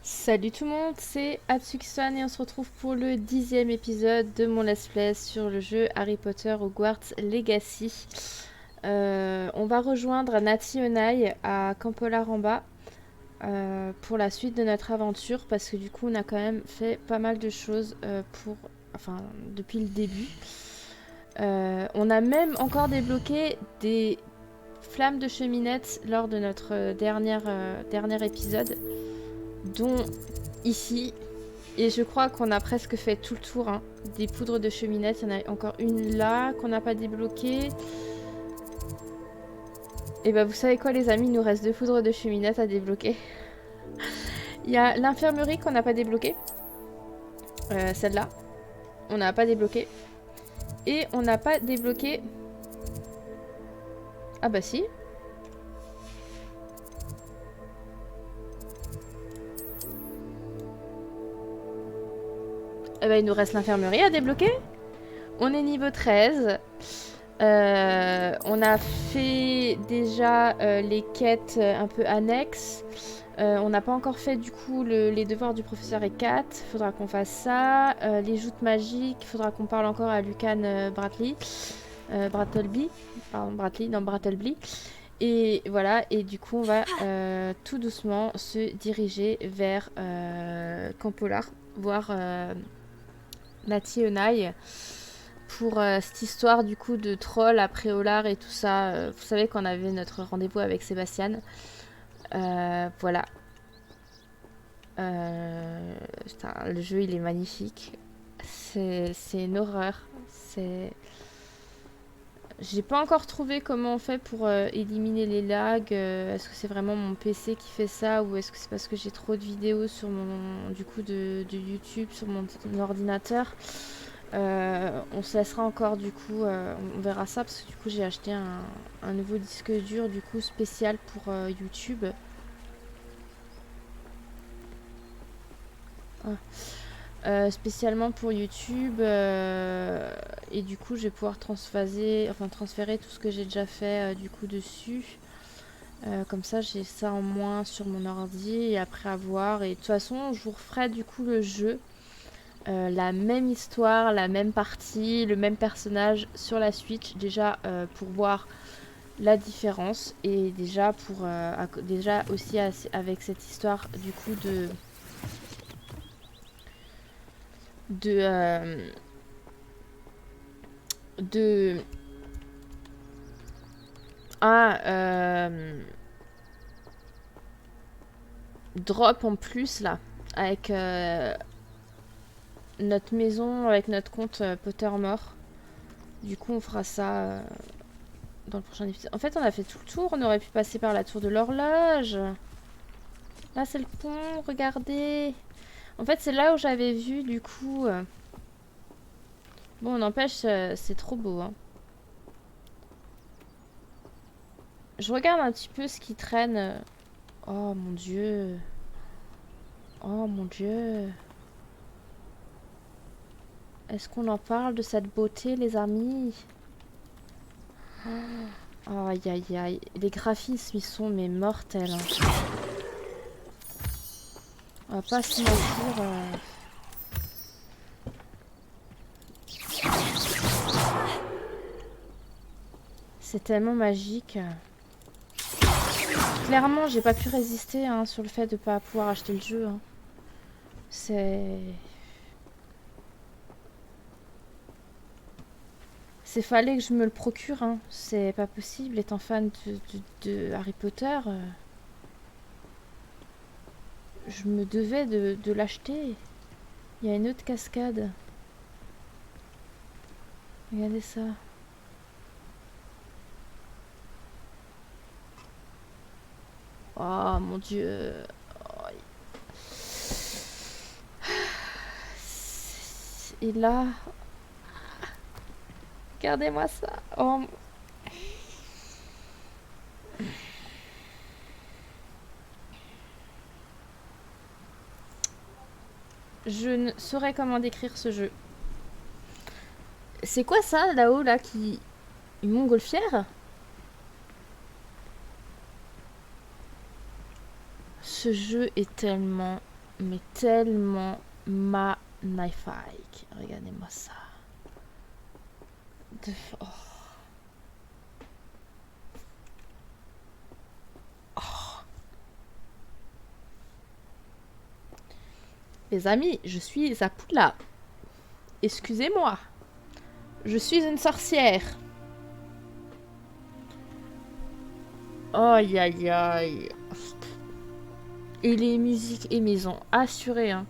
Salut tout le monde, c'est Atsuki-san et on se retrouve pour le 10e épisode de mon let's play sur le jeu Harry Potter Hogwarts Legacy. On va rejoindre Natty Onai à Campola Ramba pour la suite de notre aventure parce que du coup on a quand même fait pas mal de choses depuis le début. On a même encore débloqué des flammes de cheminette lors de notre dernier épisode, dont ici. Et je crois qu'on a presque fait tout le tour hein, des poudres de cheminette. Il y en a encore une là qu'on n'a pas débloquée. Et bah vous savez quoi les amis, il nous reste 2 poudres de cheminette à débloquer. Il y a l'infirmerie qu'on n'a pas débloquée. Celle-là. On n'a pas débloqué. Et on n'a pas débloqué... Ah bah si. Eh bah il nous reste l'infirmerie à débloquer. On est niveau 13. On a fait déjà les quêtes un peu annexes. On n'a pas encore fait du coup les devoirs du professeur Ecat. Faudra qu'on fasse ça. Les joutes magiques. Faudra qu'on parle encore à Lucan Brattleby. Pardon, Brattleby. Et voilà. Et du coup, on va tout doucement se diriger vers Campolar, voir Natty Onai. Pour cette histoire du coup de troll à Préolard et tout ça. Vous savez qu'on avait notre rendez-vous avec Sébastien. Voilà. Putain, le jeu il est magnifique. C'est une horreur. J'ai pas encore trouvé comment on fait pour éliminer les lags. Est-ce que c'est vraiment mon PC qui fait ça ou est-ce que c'est parce que j'ai trop de vidéos sur mon du coup de YouTube sur mon ordinateur. On se laissera encore du coup, on verra ça parce que du coup j'ai acheté un nouveau disque dur du coup spécial pour YouTube. Spécialement pour YouTube et du coup je vais pouvoir transférer tout ce que j'ai déjà fait du coup dessus. Comme ça j'ai ça en moins sur mon ordi et après avoir et de toute façon je vous referai du coup le jeu. La même histoire, la même partie, le même personnage sur la Switch déjà pour voir la différence et déjà déjà aussi avec cette histoire du coup de de ah drop en plus là avec notre maison avec notre compte Pottermore. Du coup on fera ça dans le prochain épisode. En fait on a fait tout le tour, on aurait pu passer par la tour de l'horloge. Là c'est le pont, regardez. En fait c'est là où j'avais vu du coup... Bon n'empêche c'est trop beau hein. Je regarde un petit peu ce qui traîne. Oh mon dieu. Oh mon dieu. Est-ce qu'on en parle de cette beauté les amis? Oh, aïe aïe aïe. Les graphismes ils sont mais mortels hein. On va pas se mentir. C'est tellement magique. Clairement, j'ai pas pu résister hein, sur le fait de pas pouvoir acheter le jeu. Hein. C'est fallait que je me le procure. Hein. C'est pas possible, étant fan de Harry Potter. Je me devais de l'acheter. Il y a une autre cascade. Regardez ça. Oh mon dieu. Oh. Et là... Regardez-moi ça. Oh. Je ne saurais comment décrire ce jeu. C'est quoi ça là-haut là qui... Une montgolfière? Ce jeu est tellement mais tellement magnifique. Regardez-moi ça. Oh. Les amis, je suis à Poudlard. Excusez-moi. Je suis une sorcière. Aïe aïe aïe. Et les musiques et maisons assurées. Hein.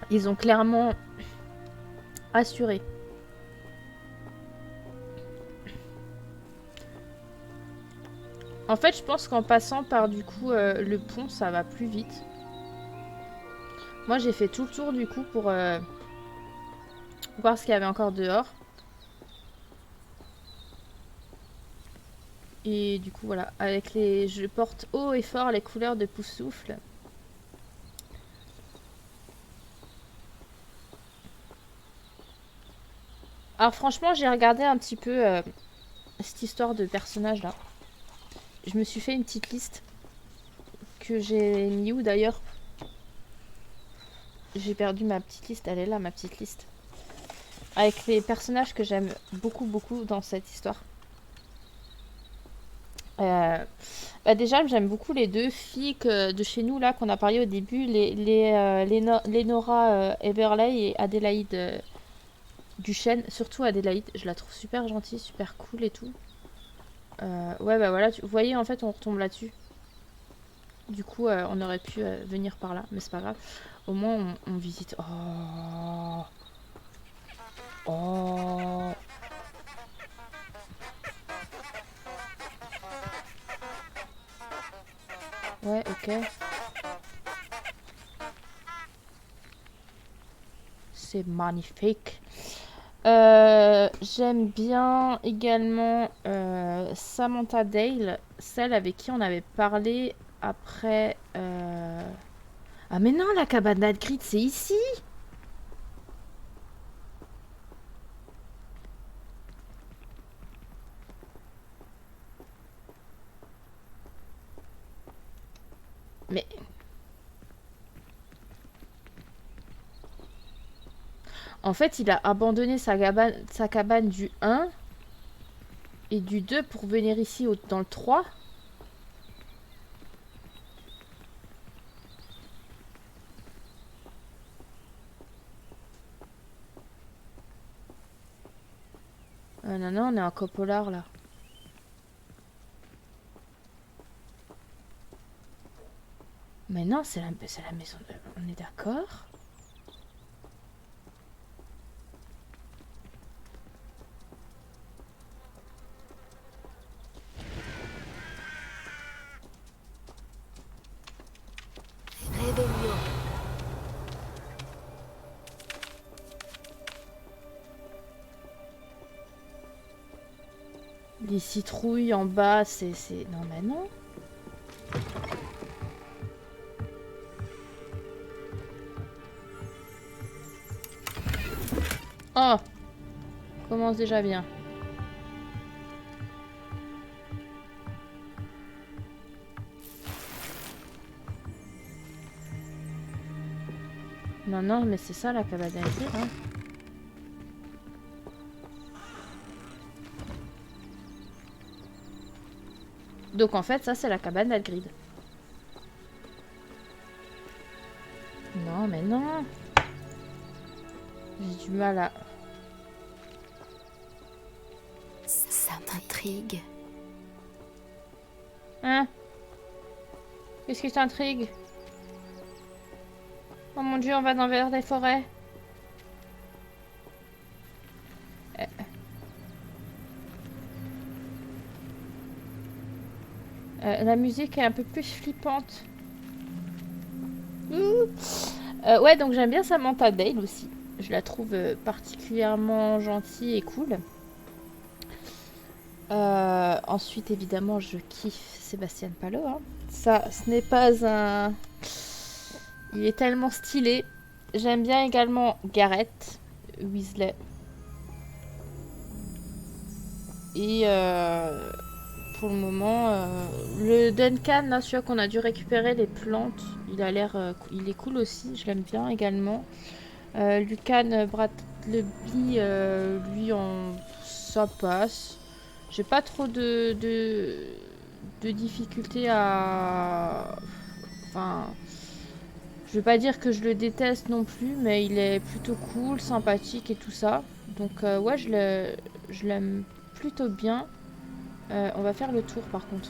Ils ont clairement assuré. En fait, je pense qu'en passant par du coup le pont, ça va plus vite. Moi, j'ai fait tout le tour du coup pour voir ce qu'il y avait encore dehors. Et du coup, voilà, avec les, je porte haut et fort les couleurs de Poufsouffle. Alors franchement, j'ai regardé un petit peu cette histoire de personnage là. Je me suis fait une petite liste que j'ai mis où d'ailleurs? J'ai perdu ma petite liste, elle est là ma petite liste. Avec les personnages que j'aime beaucoup dans cette histoire. Bah déjà, j'aime beaucoup les deux filles de chez nous là qu'on a parlé au début, Lénora Everley et Adélaïde Duchesne. Surtout Adélaïde, je la trouve super gentille, super cool et tout. Ouais, bah voilà, vous voyez, en fait, on retombe là-dessus. Du coup, on aurait pu venir par là, mais c'est pas grave. Au moins, on visite. Oh. Oh. Ouais, ok. C'est magnifique. J'aime bien également Samantha Dale, celle avec qui on avait parlé après... Ah mais non, la cabane d'Hagrid, c'est ici. Mais... En fait, il a abandonné sa cabane du 1 et du 2 pour venir ici dans le 3. Non, on est en Copolar là. Mais non, c'est la maison de... On est d'accord? Rébellion. Les citrouilles en bas, c'est... Non, mais non. Oh! Commence déjà bien. Non, mais c'est ça la cabane d'Hagrid, hein. Donc en fait, ça c'est la cabane d'Hagrid. Non, mais non. J'ai du mal à... Ça m'intrigue. Hein? Qu'est-ce qui t'intrigue? Oh mon dieu, on va vers des forêts. La musique est un peu plus flippante. Ouais, donc j'aime bien Samantha Dale aussi. Je la trouve particulièrement gentille et cool. Ensuite, évidemment, je kiffe Sébastien Palo. Hein. Ça, ce n'est pas un... Il est tellement stylé. J'aime bien également Gareth Weasley. Et pour le moment. Le Duncan, là, celui qu'on a dû récupérer, les plantes, il a l'air, il est cool aussi, je l'aime bien également. Lucan Bradley, lui, ça passe. J'ai pas trop de difficultés à... Enfin, je vais pas dire que je le déteste non plus, mais il est plutôt cool, sympathique et tout ça. Donc ouais, je l'aime plutôt bien. On va faire le tour par contre.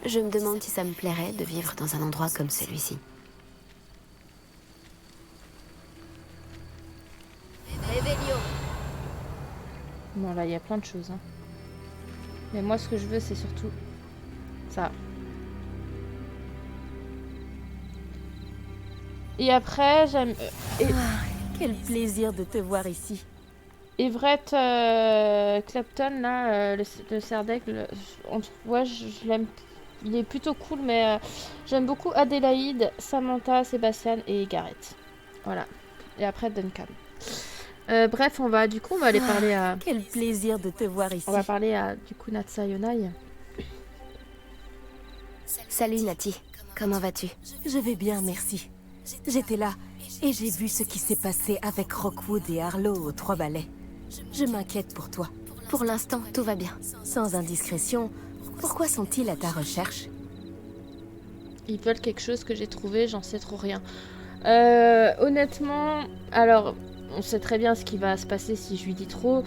Je me demande si ça me plairait de vivre dans un endroit comme celui-ci. Réveillon. Bon là, il y a plein de choses. Hein. Mais moi, ce que je veux, c'est surtout ça. Et après, j'aime... Quel plaisir de te voir ici. Everett Clapton, là, le Serdec, ouais, je l'aime. Il est plutôt cool, mais j'aime beaucoup Adélaïde, Samantha, Sébastien et Gareth. Voilà. Et après Duncan. Bref, on va aller parler à... Quel plaisir de te voir ici. On va parler à, du coup, Natsa Yonai. Salut Nati, comment vas-tu? Je vais bien, merci. J'étais là et j'ai vu ce qui s'est passé avec Rockwood et Harlow aux Trois Balais. Je m'inquiète pour toi. Pour l'instant, tout va bien. Sans indiscrétion, pourquoi sont-ils à ta recherche? Ils veulent quelque chose que j'ai trouvé, j'en sais trop rien. Honnêtement, alors, on sait très bien ce qui va se passer si je lui dis trop.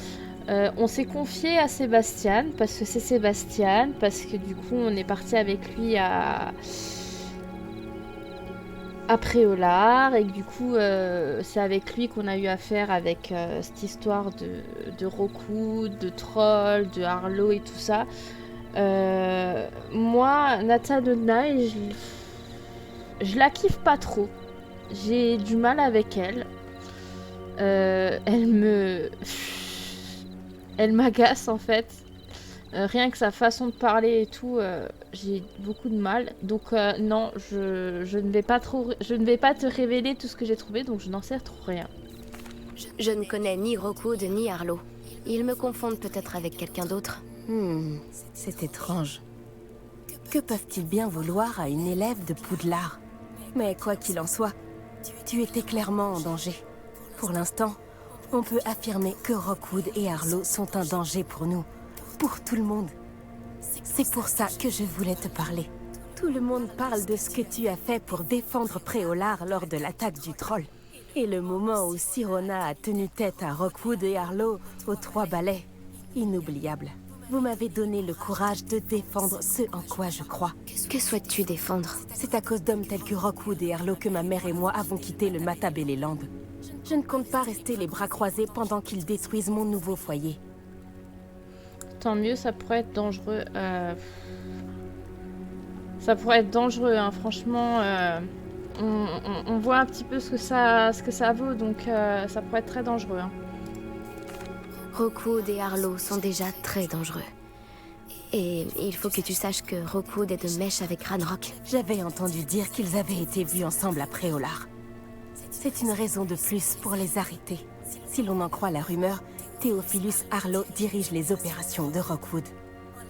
On s'est confié à Sébastien, parce que c'est Sébastien, parce que du coup, on est parti avec lui à Préolard, et que du coup, c'est avec lui qu'on a eu affaire avec cette histoire de Rockwood, de Troll, de Harlow et tout ça. Moi, Natsa Yonai, je la kiffe pas trop. J'ai du mal avec elle. Elle m'agace en fait. Rien que sa façon de parler et tout, j'ai beaucoup de mal. Donc non, je ne vais pas te révéler tout ce que j'ai trouvé, donc je n'en sais trop rien. Je ne connais ni Rockwood ni Harlow. Ils me confondent peut-être avec quelqu'un d'autre. C'est étrange. Que peuvent-ils bien vouloir à une élève de Poudlard? Mais quoi qu'il en soit, tu étais clairement en danger. Pour l'instant, on peut affirmer que Rockwood et Harlow sont un danger pour nous. Pour tout le monde. C'est pour ça que je voulais te parler. Tout le monde parle de ce que tu as fait pour défendre Préolard lors de l'attaque du troll. Et le moment où Sirona a tenu tête à Rockwood et Harlow aux Trois Balais, inoubliable. Vous m'avez donné le courage de défendre ce en quoi je crois. Que souhaites-tu défendre? C'est à cause d'hommes tels que Rockwood et Harlow que ma mère et moi avons quitté le Matabeleland. Je ne compte pas rester les bras croisés pendant qu'ils détruisent mon nouveau foyer. Tant mieux, ça pourrait être dangereux. Ça pourrait être dangereux, hein. Franchement. On voit un petit peu ce que ça vaut, donc ça pourrait être très dangereux. Hein. Rockwood et Harlow sont déjà très dangereux. Et il faut que tu saches que Rockwood est de mèche avec Ranrock. J'avais entendu dire qu'ils avaient été vus ensemble à Préolard. C'est une raison de plus pour les arrêter. Si l'on en croit la rumeur, Theophilus Harlow dirige les opérations de Rockwood.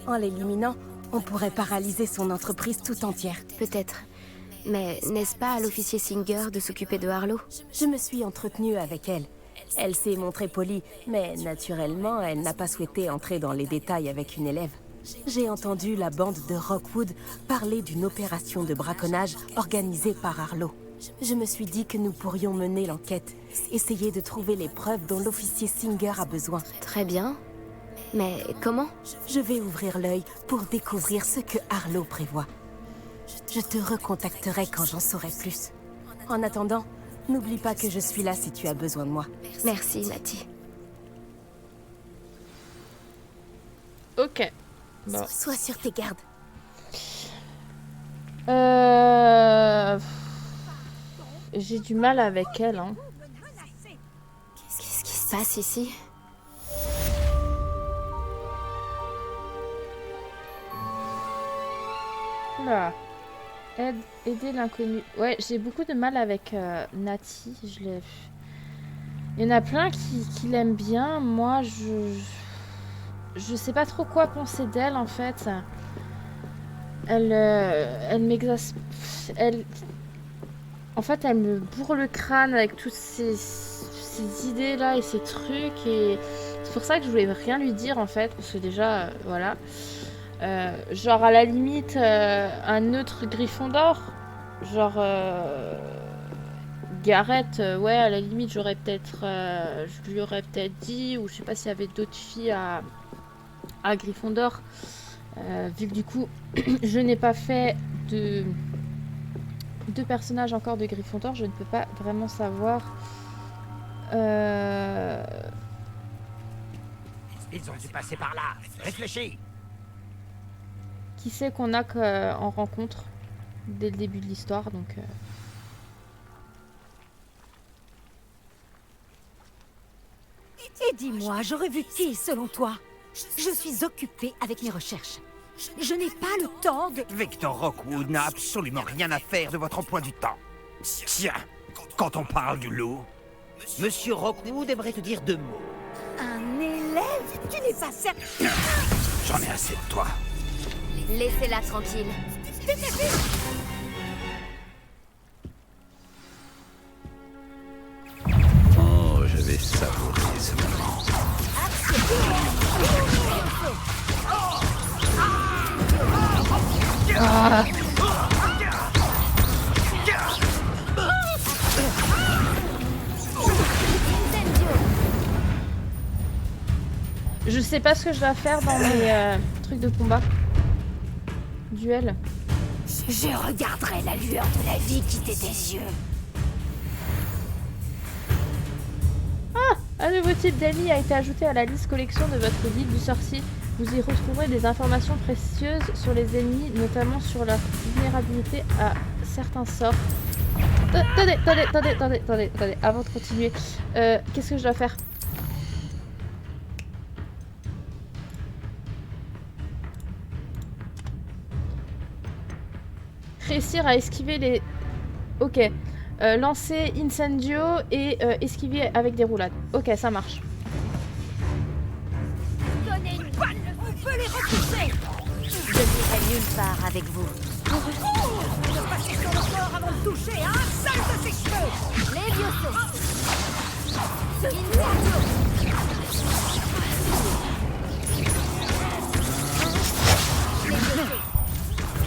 En l'éliminant, on pourrait paralyser son entreprise tout entière. Peut-être. Mais n'est-ce pas à l'officier Singer de s'occuper de Harlow? Je me suis entretenue avec elle. Elle s'est montrée polie, mais naturellement, elle n'a pas souhaité entrer dans les détails avec une élève. J'ai entendu la bande de Rockwood parler d'une opération de braconnage organisée par Harlow. Je me suis dit que nous pourrions mener l'enquête, essayer de trouver les preuves dont l'officier Singer a besoin. Très bien. Mais comment? Je vais ouvrir l'œil pour découvrir ce que Harlow prévoit. Je te recontacterai quand j'en saurai plus. En attendant, n'oublie pas que je suis là si tu as besoin de moi. Merci, Nati. Ok. Bon. Sois sur tes gardes. J'ai du mal avec elle. Hein. Qu'est-ce qui se passe ici? Oula. Aider l'inconnu. Ouais, j'ai beaucoup de mal avec Nati. Il y en a plein qui l'aiment bien. Moi, je sais pas trop quoi penser d'elle en fait. Elle m'exaspère. En fait, elle me bourre le crâne avec toutes ces idées là et ces trucs. Et c'est pour ça que je voulais rien lui dire en fait. Parce que déjà, voilà. Genre à la limite, un neutre Gryffondor. Genre. Gareth, ouais, à la limite, je lui aurais peut-être dit, ou je sais pas s'il y avait d'autres filles à Gryffondor, vu que du coup, je n'ai pas fait de personnages encore de Gryffondor, je ne peux pas vraiment savoir. Ils ont dû passer par là. Réfléchis. Qui c'est qu'on a en rencontre dès le début de l'histoire, donc. Et dis-moi, j'aurais vu qui, selon toi? Je suis occupée avec mes recherches. Je n'ai pas le temps de... Victor Rockwood n'a absolument rien à faire de votre emploi du temps. Tiens, quand on parle du loup, Monsieur Rockwood aimerait te dire 2 mots. Un élève? Tu n'es pas certain? J'en ai assez de toi. Laissez-la tranquille. Oh, je vais savourer ce moment. Je sais pas ce que je dois faire dans mes trucs de combat. Duel. Je regarderai la lueur de la vie quitter tes yeux. Un nouveau type d'ami a été ajouté à la liste collection de votre guide du sorcier. Vous y retrouverez des informations précieuses sur les ennemis, notamment sur leur vulnérabilité à certains sorts. Attendez, avant de continuer. Qu'est-ce que je dois faire? Réussir à esquiver les... Ok. Lancer Incendio et esquiver avec des roulades. Ok, ça marche. Donnez une balle, on peut les repousser. Je n'irai nulle part avec vous. Ne passez sur le corps avant de toucher à un seul de ses cheveux. Les biosaux.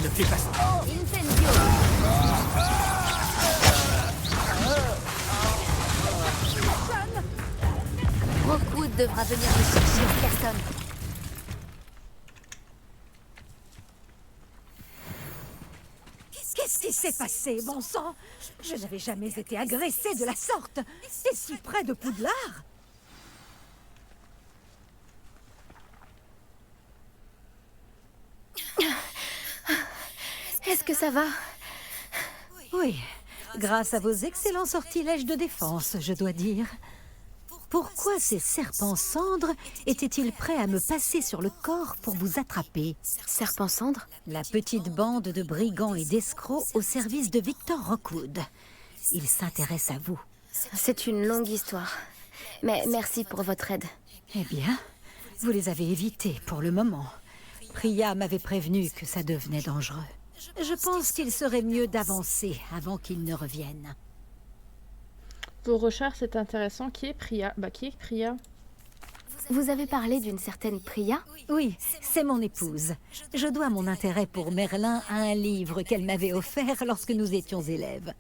Ne fais pas ça. Incendio. Rockwood devra venir me chercher en personne. Qu'est-ce qui s'est passé, bon sang? Je n'avais jamais été agressée de la sorte. Et si près de Poudlard? Est-ce que ça va? Oui, grâce à vos excellents sortilèges de défense, je dois dire. Pourquoi ces serpents cendres étaient-ils prêts à me passer sur le corps pour vous attraper? Serpent cendre? La petite bande de brigands et d'escrocs au service de Victor Rockwood. Ils s'intéressent à vous. C'est une longue histoire. Mais merci pour votre aide. Eh bien, vous les avez évités pour le moment. Priya m'avait prévenu que ça devenait dangereux. Je pense qu'il serait mieux d'avancer avant qu'ils ne reviennent. Vos recherches, c'est intéressant. Qui est Priya? Bah, qui est Priya? Vous avez parlé d'une certaine Priya? Oui, c'est mon épouse. Je dois mon intérêt pour Merlin à un livre qu'elle m'avait offert lorsque nous étions élèves.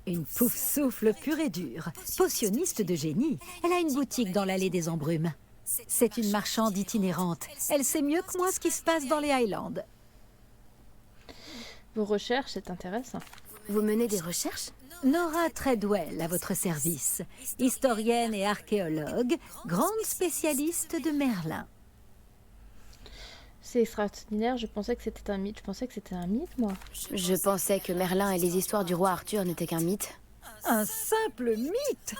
Une pouf-souffle pure et dure, potionniste de génie. Elle a une boutique dans l'allée des Embrumes. C'est une marchande itinérante. Elle sait mieux que moi ce qui se passe dans les Highlands. Vos recherches, c'est intéressant. Vous menez des recherches? Nora Treadwell à votre service, historienne et archéologue, grande spécialiste de Merlin. C'est extraordinaire, je pensais que c'était un mythe. Je pensais que c'était un mythe, moi. Je pensais que Merlin et les histoires du roi Arthur n'étaient qu'un mythe. Un simple mythe.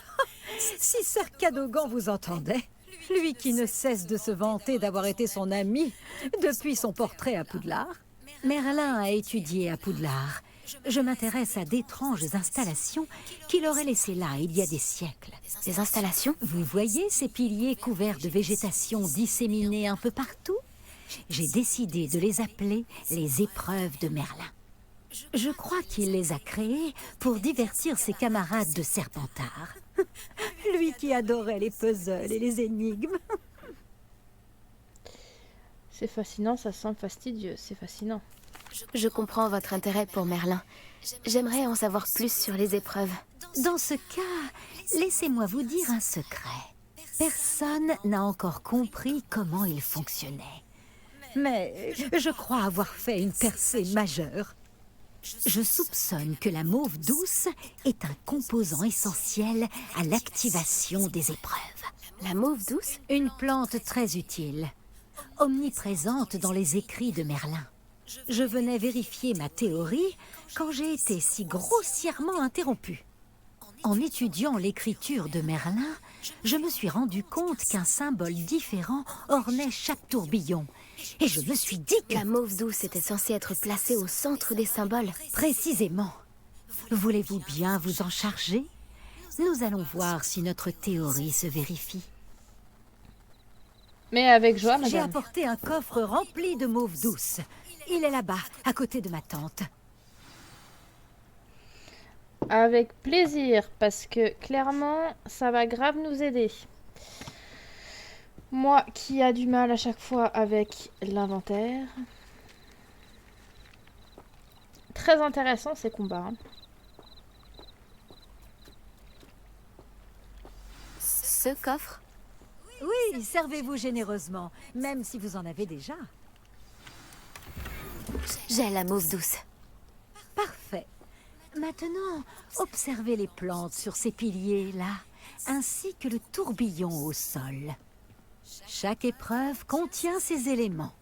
Si Sir Cadogan vous entendait, lui qui ne cesse de se vanter d'avoir été son ami depuis son portrait à Poudlard. Merlin a étudié à Poudlard Je m'intéresse à d'étranges installations qu'il aurait laissées là il y a des siècles. Des installations? Vous voyez ces piliers couverts de végétation disséminés un peu partout? J'ai décidé de les appeler les épreuves de Merlin. Je crois qu'il les a créées pour divertir ses camarades de Serpentard. Lui qui adorait les puzzles et les énigmes. C'est fascinant, ça semble fastidieux, c'est fascinant. Je comprends votre intérêt pour Merlin. J'aimerais en savoir plus sur les épreuves. Dans ce cas, laissez-moi vous dire un secret. Personne n'a encore compris comment il fonctionnait. Mais je crois avoir fait une percée majeure. Je soupçonne que la mauve douce est un composant essentiel à l'activation des épreuves. La mauve douce? Une plante très utile, omniprésente dans les écrits de Merlin. Je venais vérifier ma théorie quand j'ai été si grossièrement interrompue. En étudiant l'écriture de Merlin, je me suis rendu compte qu'un symbole différent ornait chaque tourbillon. Et je me suis dit que... La mauve douce était censée être placée au centre des symboles. Précisément. Voulez-vous bien vous en charger? Nous allons voir si notre théorie se vérifie. Mais avec joie, J'ai madame. apporté un coffre rempli de mauve douce. Il est là-bas, à côté de ma tante. Avec plaisir, parce que clairement, ça va grave nous aider. Moi qui a du mal à chaque fois avec l'inventaire. Très intéressant ces combats. Hein. Ce coffre? Oui, servez-vous généreusement, même si vous en avez déjà. J'ai la mauve douce. Parfait. Maintenant, observez les plantes sur ces piliers-là, ainsi que le tourbillon au sol. Chaque épreuve contient ces éléments.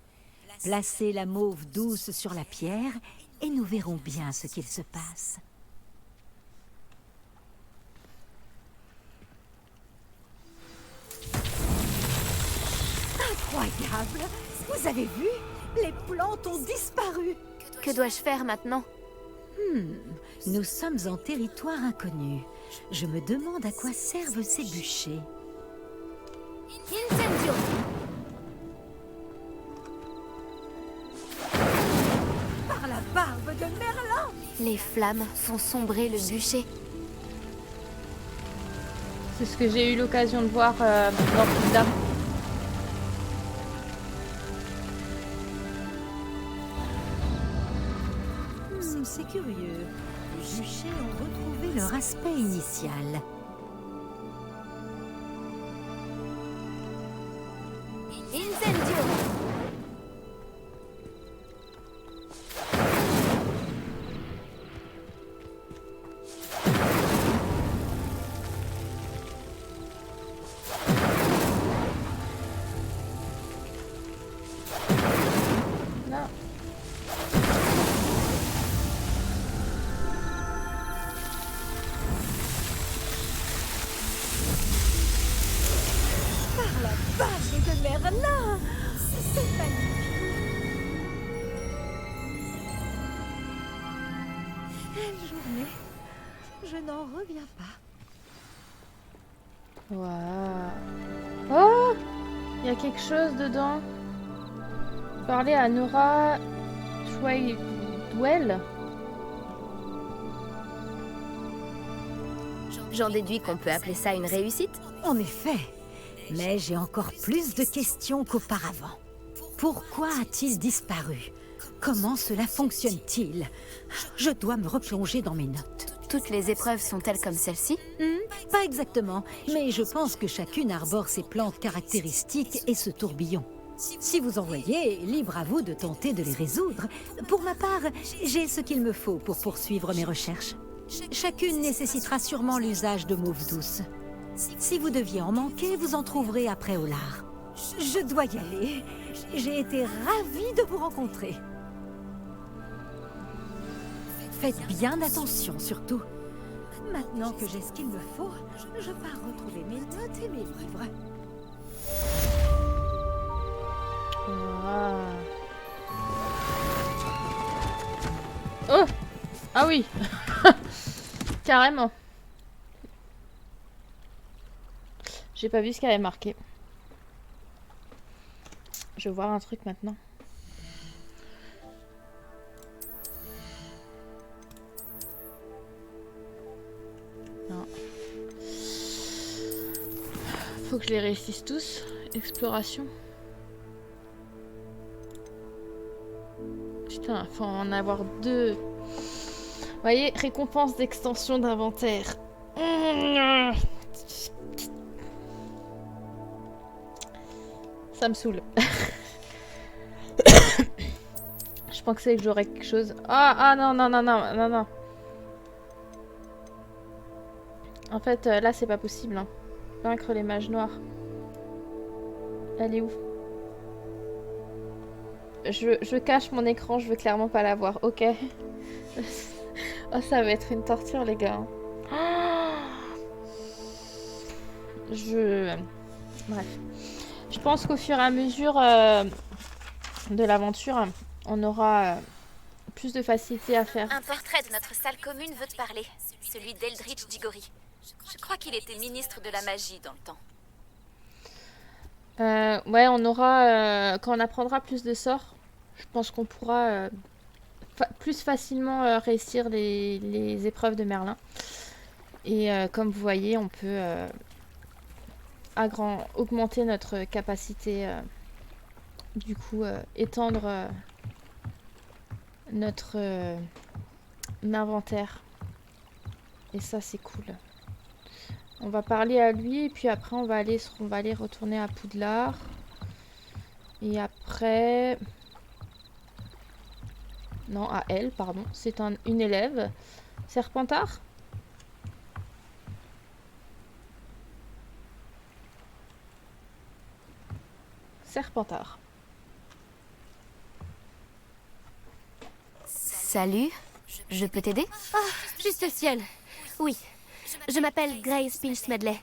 Placez la mauve douce sur la pierre et nous verrons bien ce qu'il se passe. Incroyable! Vous avez vu? Les plantes ont disparu! Que dois-je faire maintenant? Nous sommes en territoire inconnu. Je me demande à quoi servent ces bûchers. Incendio! Par la barbe de Merlin! Les flammes font sombrer le bûcher. C'est ce que j'ai eu l'occasion de voir dans Pizza. C'est curieux. Les bûchers ont retrouvé leur aspect initial. Incendio! Non. Barbe de Merlin! C'est magnifique! Quelle journée! Je n'en reviens pas. Waouh. Oh, il y a quelque chose dedans. Parler à Nora Twaydwell. J'en déduis qu'on peut appeler ça une réussite. En effet, mais j'ai encore plus de questions qu'auparavant. Pourquoi a-t-il disparu? Comment cela fonctionne-t-il? Je dois me replonger dans mes notes. Toutes les épreuves sont-elles comme celle-ci? Pas exactement, mais je pense que chacune arbore ses plantes caractéristiques et ce tourbillon. Si vous en voyez, libre à vous de tenter de les résoudre. Pour ma part, j'ai ce qu'il me faut pour poursuivre mes recherches. Chacune nécessitera sûrement l'usage de mauve douce. Si vous deviez en manquer, vous en trouverez après au lard. Je dois y aller. J'ai été ravie de vous rencontrer. Faites bien attention, surtout. Maintenant que j'ai ce qu'il me faut, je pars retrouver mes notes et mes livres. Waouh. Oh, Ah oui. Carrément. J'ai pas vu ce qu'elle avait marqué. Je vais voir un truc maintenant. Non. Faut que je les réussisse tous. Exploration. Putain, faut en avoir 2. Vous voyez, récompense d'extension d'inventaire. Ça me saoule. Je pensais que j'aurais quelque chose. Ah non, non, non, non, non, non. En fait, là, c'est pas possible. Hein. Vaincre les mages noirs. Elle est où? Je cache mon écran, je veux clairement pas la voir. Ok. Oh, ça va être une torture, les gars. Bref. Je pense qu'au fur et à mesure de l'aventure, on aura plus de facilité à faire. Un portrait de notre salle commune veut te parler. Celui d'Eldritch Diggory. Je crois qu'il était ministre de la magie dans le temps. Ouais, on aura... quand on apprendra plus de sorts, je pense qu'on pourra plus facilement réussir les épreuves de Merlin. Et comme vous voyez, on peut augmenter notre capacité, du coup, étendre notre inventaire. Et ça, c'est cool. On va parler à lui et puis après on va aller retourner à Poudlard. Et après... Non, à elle, pardon. C'est une élève. Serpentard? Serpentard. Salut, je peux t'aider? Oh, juste le ciel. Oui, je m'appelle Grace Pinch Medley.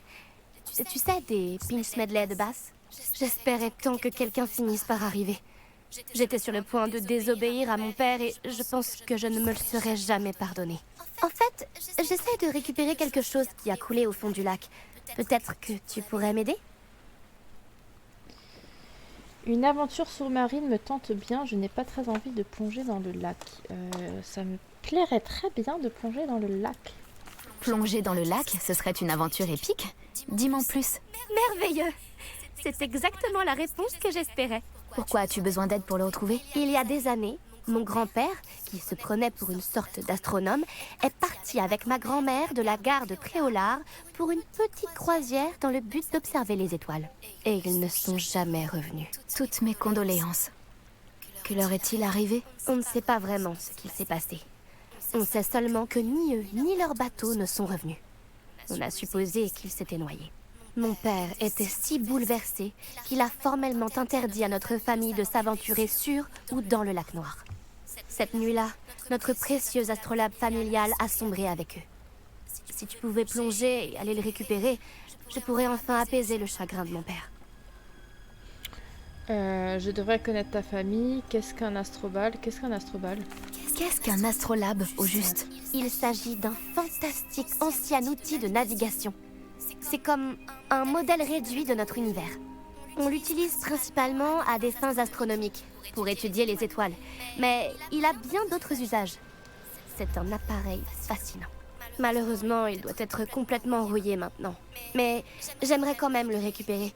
Tu sais, des Pinch Medley de Bath? J'espérais tant que quelqu'un finisse par arriver. J'étais sur le point de désobéir à mon père et je pense que je ne me le serais jamais pardonné. En fait, j'essaie de récupérer quelque chose qui a coulé au fond du lac. Peut-être que tu pourrais m'aider? Une aventure sous-marine me tente bien. Je n'ai pas très envie de plonger dans le lac. Ça me plairait très bien de plonger dans le lac. Plonger dans le lac, ce serait une aventure épique? Dis-moi en plus. Merveilleux! C'est exactement la réponse que j'espérais. Pourquoi as-tu besoin d'aide pour le retrouver? Il y a des années, mon grand-père, qui se prenait pour une sorte d'astronome, est parti avec ma grand-mère de la gare de Préolard pour une petite croisière dans le but d'observer les étoiles. Et ils ne sont jamais revenus. Toutes mes condoléances. Que leur est-il arrivé? On ne sait pas vraiment ce qu'il s'est passé. On sait seulement que ni eux, ni leur bateau ne sont revenus. On a supposé qu'ils s'étaient noyés. Mon père était si bouleversé qu'il a formellement interdit à notre famille de s'aventurer sur ou dans le lac Noir. Cette nuit-là, notre précieux astrolabe familial a sombré avec eux. Si tu pouvais plonger et aller le récupérer, je pourrais enfin apaiser le chagrin de mon père. Je devrais connaître ta famille. Qu'est-ce qu'un astrobal? Qu'est-ce qu'un astrobal? Qu'est-ce qu'un astrolabe, au juste? Il s'agit d'un fantastique ancien outil de navigation. C'est comme un modèle réduit de notre univers. On l'utilise principalement à des fins astronomiques, pour étudier les étoiles. Mais il a bien d'autres usages. C'est un appareil fascinant. Malheureusement, il doit être complètement rouillé maintenant. Mais j'aimerais quand même le récupérer.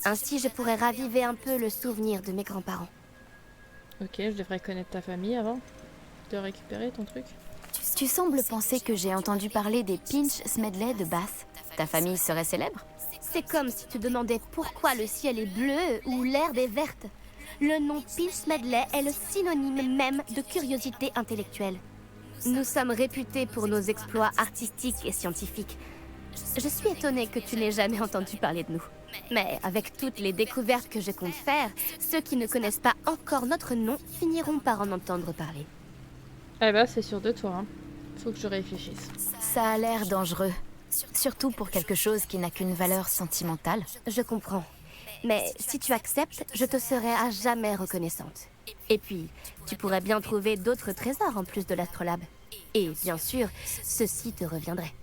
Ainsi, je pourrais raviver un peu le souvenir de mes grands-parents. Ok, je devrais connaître ta famille avant de récupérer ton truc. Tu sembles penser que j'ai entendu parler des Pinch Smedley de Bath. Ta famille serait célèbre? C'est comme si tu demandais pourquoi le ciel est bleu ou l'herbe est verte. Le nom Pinch Smedley est le synonyme même de curiosité intellectuelle. Nous sommes réputés pour nos exploits artistiques et scientifiques. Je suis étonnée que tu n'aies jamais entendu parler de nous. Mais avec toutes les découvertes que je compte faire, ceux qui ne connaissent pas encore notre nom finiront par en entendre parler. Eh ben, c'est sûr de toi, hein. Faut que je réfléchisse. Ça a l'air dangereux. Surtout pour quelque chose qui n'a qu'une valeur sentimentale. Je comprends. Mais si tu acceptes, je te serai à jamais reconnaissante. Et puis, tu pourrais bien trouver d'autres trésors en plus de l'astrolabe. Et bien sûr, ceci te reviendrait.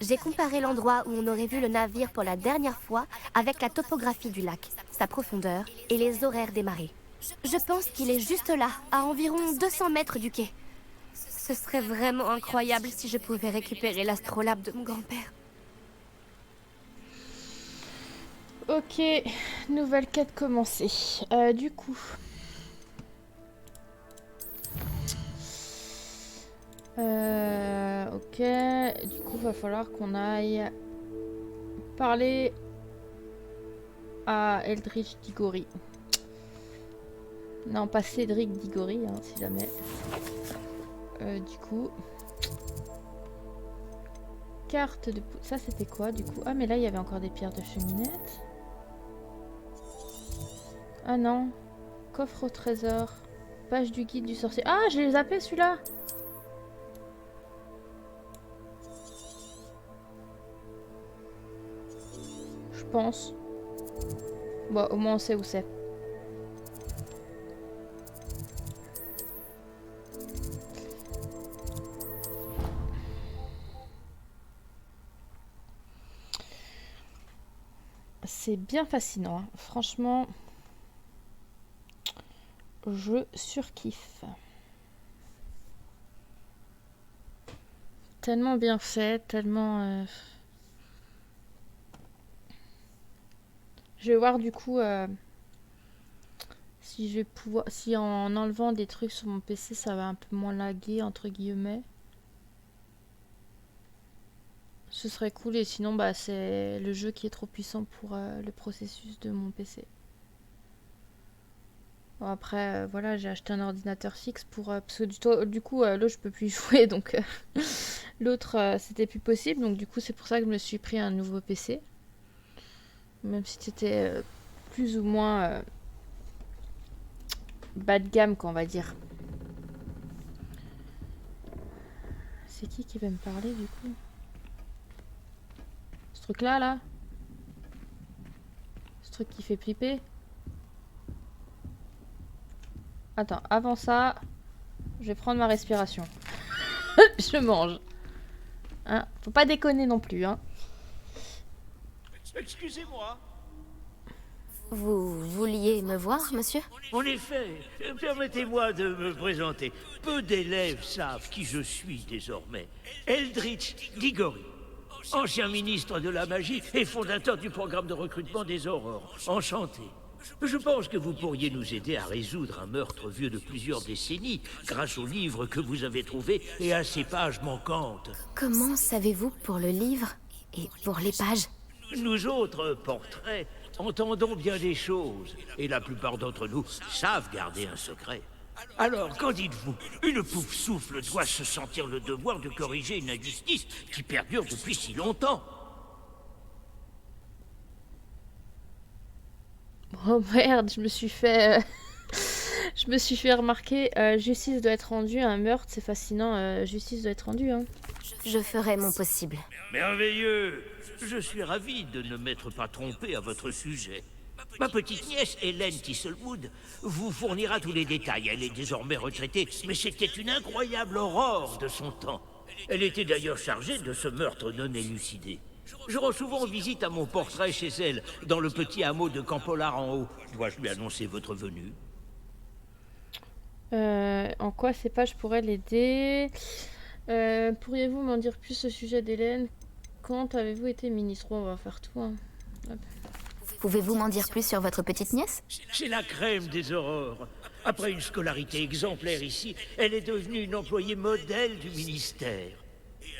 J'ai comparé l'endroit où on aurait vu le navire pour la dernière fois avec la topographie du lac, sa profondeur et les horaires des marées. Je pense qu'il est juste là, à environ 200 mètres du quai. Ce serait vraiment incroyable si je pouvais récupérer l'astrolabe de mon grand-père. Ok, nouvelle quête commencée. Du coup... ok, du coup va falloir qu'on aille parler à Eldritch Diggory. Non, pas Cédric Diggory, hein, si jamais. Du coup... Carte de... Ça c'était quoi du coup? Ah mais là il y avait encore des pierres de cheminette. Ah non. Coffre au trésor. Page du guide du sorcier. Ah, je l'ai zappé celui-là. Je pense. Bon, au moins on sait où c'est. C'est bien fascinant, hein. Franchement, je surkiffe. Tellement bien fait, tellement... Je vais voir du coup si je vais pouvoir... Si en enlevant des trucs sur mon PC, ça va un peu moins laguer, entre guillemets. Ce serait cool, et sinon bah, c'est le jeu qui est trop puissant pour le processus de mon PC. Bon, après, voilà, j'ai acheté un ordinateur fixe pour... parce que du coup, l'autre, je peux plus y jouer, donc l'autre, c'était plus possible. Donc du coup, c'est pour ça que je me suis pris un nouveau PC. Même si c'était plus ou moins bas de gamme, qu'on va dire. C'est qui va me parler, du coup? Ce truc-là, là? Ce truc qui fait flipper? Attends, avant ça, je vais prendre ma respiration. Je mange. Hein? Faut pas déconner non plus, hein. Excusez-moi. Vous vouliez me voir, monsieur? En effet, permettez-moi de me présenter. Peu d'élèves savent qui je suis désormais. Eldritch Diggory, ancien ministre de la magie et fondateur du programme de recrutement des aurores. Enchanté. Je pense que vous pourriez nous aider à résoudre un meurtre vieux de plusieurs décennies grâce au livre que vous avez trouvé et à ses pages manquantes. Comment savez-vous pour le livre et pour les pages? Nous autres, portraits, entendons bien des choses, et la plupart d'entre nous savent garder un secret. Alors, qu'en dites-vous? Une pouffe souffle doit se sentir le devoir de corriger une injustice qui perdure depuis si longtemps. Oh merde, je me suis fait... je me suis fait remarquer. Justice doit être rendue, un meurtre, c'est fascinant. Justice doit être rendue, hein. Je ferai mon possible. Merveilleux! Je suis ravi de ne m'être pas trompé à votre sujet. Ma petite nièce, Hélène Tisselwood, vous fournira tous les détails. Elle est désormais retraitée, mais c'était une incroyable aurore de son temps. Elle était d'ailleurs chargée de ce meurtre non élucidé. Je rends souvent visite à mon portrait chez elle, dans le petit hameau de Campolar en haut. Dois-je lui annoncer votre venue? En quoi ces pages pourraient l'aider? Pourriez-vous m'en dire plus au sujet d'Hélène? Quand avez-vous été ministre? On va faire tout, hein. Hop. Pouvez-vous m'en dire plus sur votre petite nièce? C'est la crème des aurores. Après une scolarité exemplaire ici, elle est devenue une employée modèle du ministère.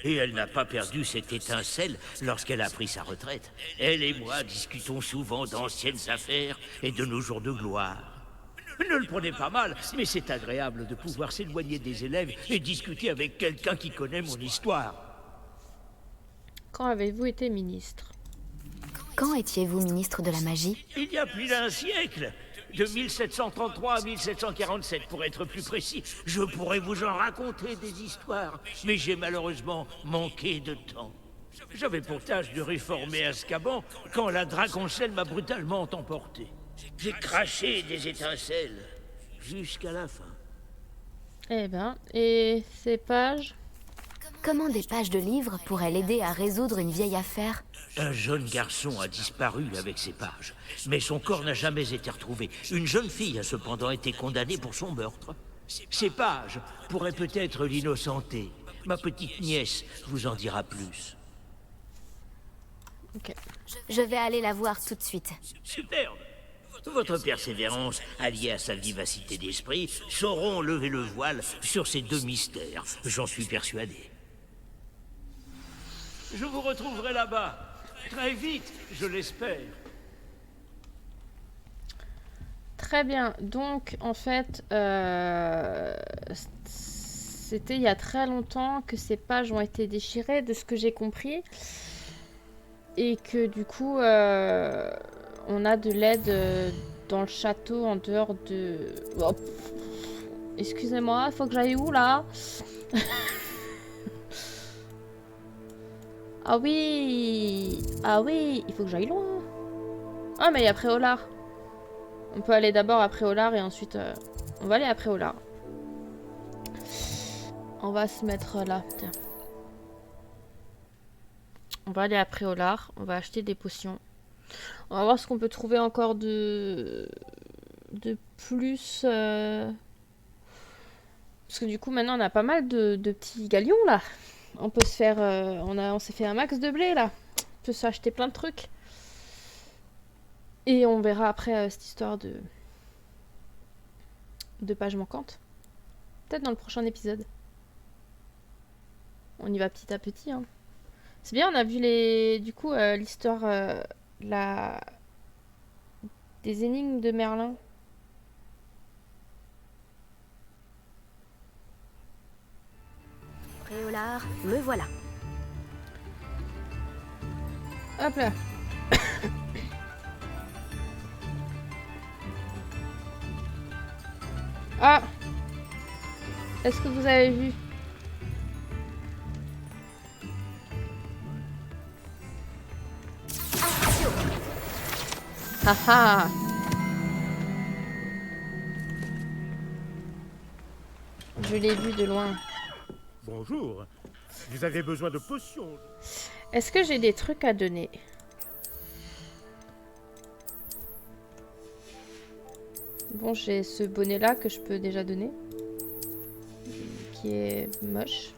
Et elle n'a pas perdu cette étincelle lorsqu'elle a pris sa retraite. Elle et moi discutons souvent d'anciennes affaires et de nos jours de gloire. Ne le prenez pas mal, mais c'est agréable de pouvoir s'éloigner des élèves et discuter avec quelqu'un qui connaît mon histoire. Quand avez-vous été ministre? Quand étiez-vous ministre de la magie? Il y a plus d'un siècle. De 1733 à 1747, pour être plus précis. Je pourrais vous en raconter des histoires, mais j'ai malheureusement manqué de temps. J'avais pour tâche de réformer Azkaban quand la Draconcelle m'a brutalement emporté. J'ai craché des étincelles. jusqu'à la fin. Eh ben, et ces pages? Comment des pages de livres pourraient l'aider à résoudre une vieille affaire? Un jeune garçon a disparu avec ses pages, mais son corps n'a jamais été retrouvé. Une jeune fille a cependant été condamnée pour son meurtre. Ces pages pourraient peut-être l'innocenter. Ma petite nièce vous en dira plus. Ok. Je vais aller la voir tout de suite. Superbe. Votre persévérance, alliée à sa vivacité d'esprit, sauront lever le voile sur ces deux mystères, j'en suis persuadé. Je vous retrouverai là-bas, très vite, je l'espère. Très bien. Donc, en fait, c'était il y a très longtemps que ces pages ont été déchirées, de ce que j'ai compris. Et que du coup, on a de l'aide dans le château en dehors de... Oh, excusez-moi, faut que j'aille où là? Ah oui! Ah oui! Il faut que j'aille loin! Ah mais il y a Préolard! On peut aller d'abord à Préolard et ensuite... on va aller à Préolard. On va se mettre là, tiens. On va aller à Préolard, on va acheter des potions. On va voir ce qu'on peut trouver encore de plus. Parce que du coup maintenant on a pas mal de petits galions là. On peut se faire... on s'est fait un max de blé là. On peut s'acheter plein de trucs. Et on verra après cette histoire de pages manquantes. Peut-être dans le prochain épisode. On y va petit à petit hein. C'est bien, on a vu du coup l'histoire des énigmes de Merlin. Préolard, me voilà. Hop là. Ah! Est-ce que vous avez vu? Haha! Je l'ai vu de loin. Bonjour. Vous avez besoin de potions? Est-ce que j'ai des trucs à donner? Bon, j'ai ce bonnet là que je peux déjà donner. Qui est moche.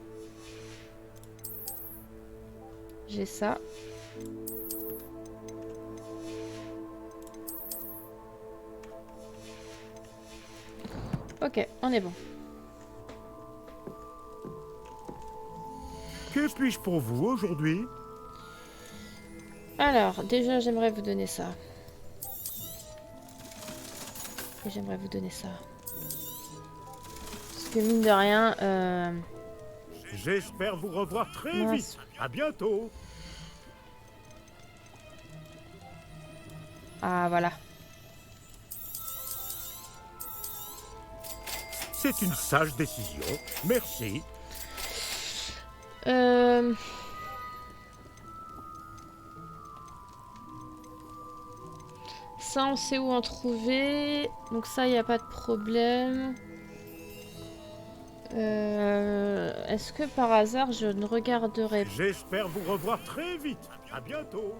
J'ai ça. Ok, on est bon. Que puis-je pour vous aujourd'hui? Alors, déjà, j'aimerais vous donner ça. Et j'aimerais vous donner ça. Parce que mine de rien... J'espère vous revoir très mince. vite. À bientôt. Ah, voilà. C'est une sage décision. Merci. Ça, on sait où en trouver. Donc ça, il n'y a pas de problème. Est-ce que par hasard, je ne regarderai pas... J'espère vous revoir très vite. À bientôt.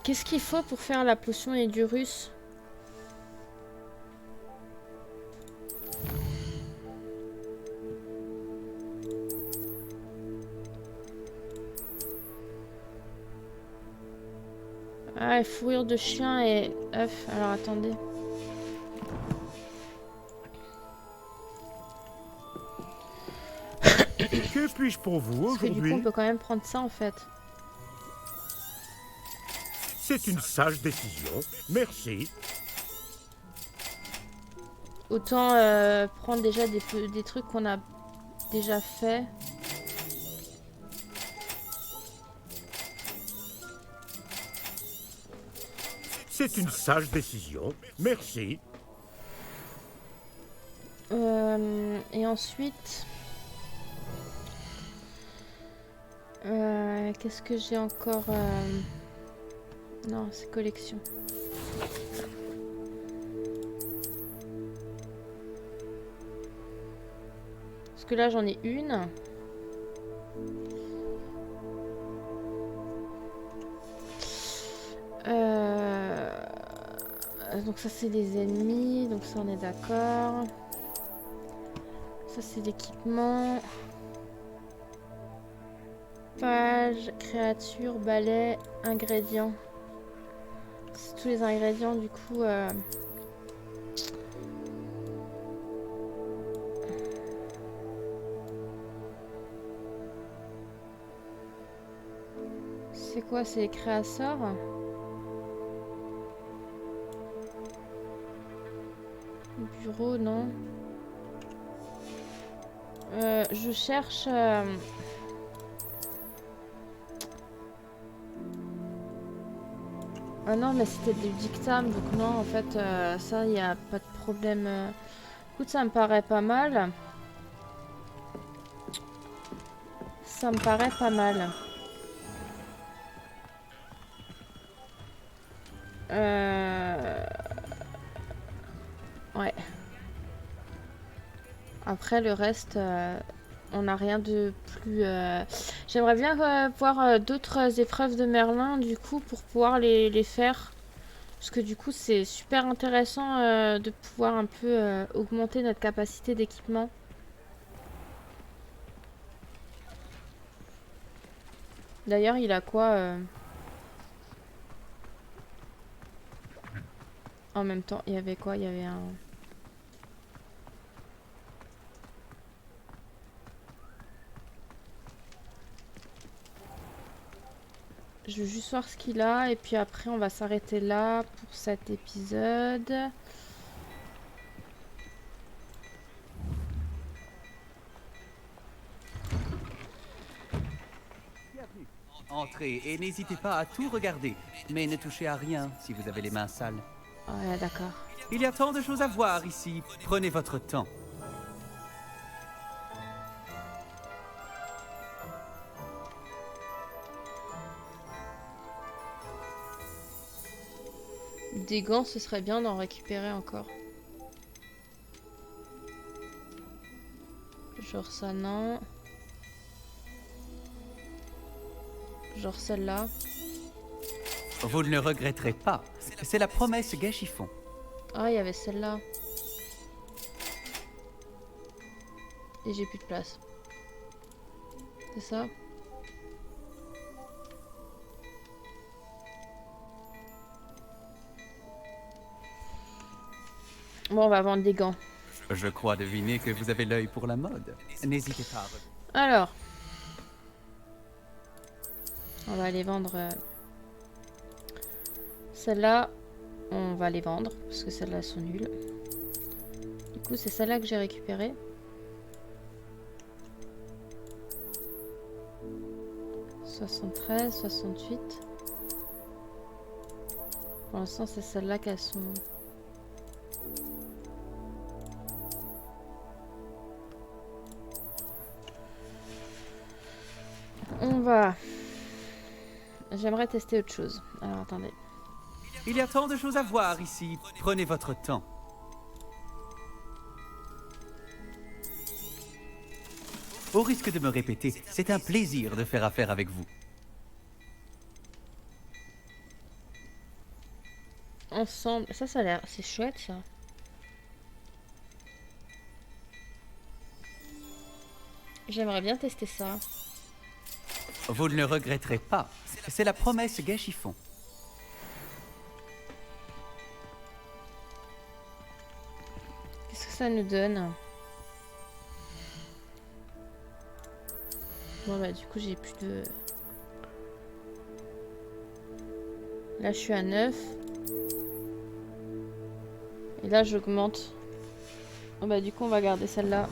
Qu'est-ce qu'il faut pour faire la potion Edurus? Ah, fourrure de chien et œuf. Alors attendez. Que puis-je pour vous Parce que du coup, aujourd'hui? on peut quand même prendre ça en fait. C'est une sage décision. Merci. Autant prendre déjà des trucs qu'on a déjà fait. C'est une sage décision. Merci. Et ensuite... qu'est-ce que j'ai encore Non, c'est collection. Parce que là, j'en ai une. Donc ça, c'est les ennemis. Donc ça, on est d'accord. Ça, c'est l'équipement. Page, créature, balai, ingrédients. C'est tous les ingrédients, du coup... C'est quoi? C'est les créateurs? Bureau, non. Je cherche... Ah non, mais c'était du dictame, donc non, en fait, ça, il n'y a pas de problème. Écoute, ça me paraît pas mal. Ça me paraît pas mal. Ouais. Après, le reste, on n'a rien de plus... J'aimerais bien voir d'autres épreuves de Merlin, du coup, pour pouvoir les faire. Parce que du coup, c'est super intéressant de pouvoir un peu augmenter notre capacité d'équipement. D'ailleurs, il a quoi En même temps, il y avait quoi? Il y avait un... Je veux juste voir ce qu'il a et puis après on va s'arrêter là pour cet épisode. Entrez et n'hésitez pas à tout regarder, mais ne touchez à rien si vous avez les mains sales. Ouais, d'accord. Il y a tant de choses à voir ici, prenez votre temps. Des gants, ce serait bien d'en récupérer encore. Genre ça, non. Genre celle-là. Vous ne le regretterez pas. C'est la promesse Gâchiffon. Ah, il y avait celle-là. Et j'ai plus de place. C'est ça? Bon, on va vendre des gants. Je crois deviner que vous avez l'œil pour la mode. N'hésitez pas à... Alors. On va aller vendre... Celles-là, on va les vendre. Parce que celles-là sont nulles. Du coup, c'est celle-là que j'ai récupérée. « 73, 68. » Pour l'instant, c'est celles-là qu'elles sont... On va... J'aimerais tester autre chose. Alors, attendez. Il y a tant de choses à voir ici, prenez votre temps. Au risque de me répéter, c'est un plaisir de faire affaire avec vous. Ensemble... Ça a l'air... C'est chouette, ça. J'aimerais bien tester ça. Vous ne le regretterez pas. C'est la promesse Gâchiffon. Qu'est-ce que ça nous donne? Bon bah du coup j'ai plus de... Là je suis à 9. Et là j'augmente. Oh bah du coup on va garder celle-là.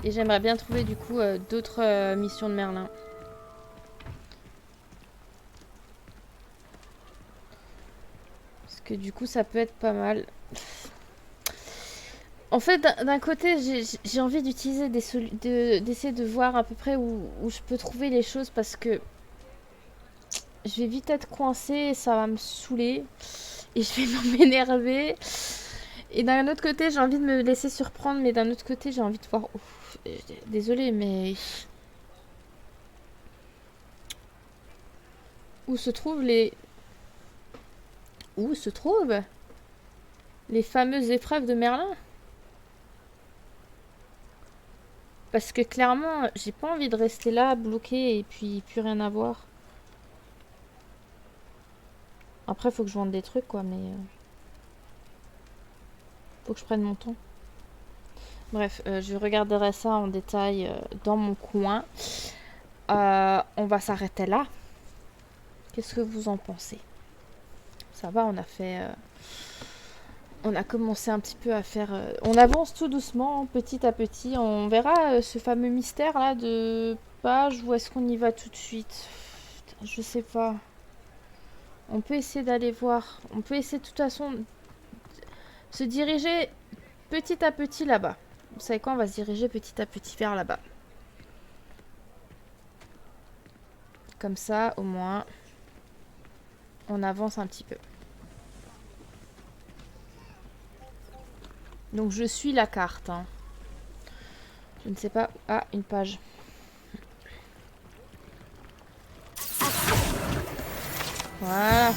Et j'aimerais bien trouver du coup d'autres missions de Merlin. Parce que du coup ça peut être pas mal. En fait d'un côté j'ai envie d'utiliser d'essayer de voir à peu près où je peux trouver les choses. Parce que je vais vite être coincée et ça va me saouler. Et je vais m'énerver. Et d'un autre côté, j'ai envie de me laisser surprendre, mais d'un autre côté, j'ai envie de voir... Ouf, désolée, mais... Où se trouvent les... Où se trouvent les fameuses épreuves de Merlin? Parce que clairement, j'ai pas envie de rester là, bloqué, et puis plus rien à voir. Après, faut que je vende des trucs, quoi, mais... Faut que je prenne mon temps. Bref, je regarderai ça en détail dans mon coin. On va s'arrêter là. Qu'est-ce que vous en pensez? Ça va, on a fait... on a commencé un petit peu à faire... on avance tout doucement, petit à petit. On verra ce fameux mystère là de page. Où est-ce qu'on y va tout de suite? Putain, je sais pas. On peut essayer d'aller voir. On peut essayer de toute façon se diriger petit à petit là-bas. Vous savez quoi? On va se diriger petit à petit vers là-bas. Comme ça, au moins, on avance un petit peu. Donc je suis la carte. Hein. Je ne sais pas... Ah, une page. Voilà.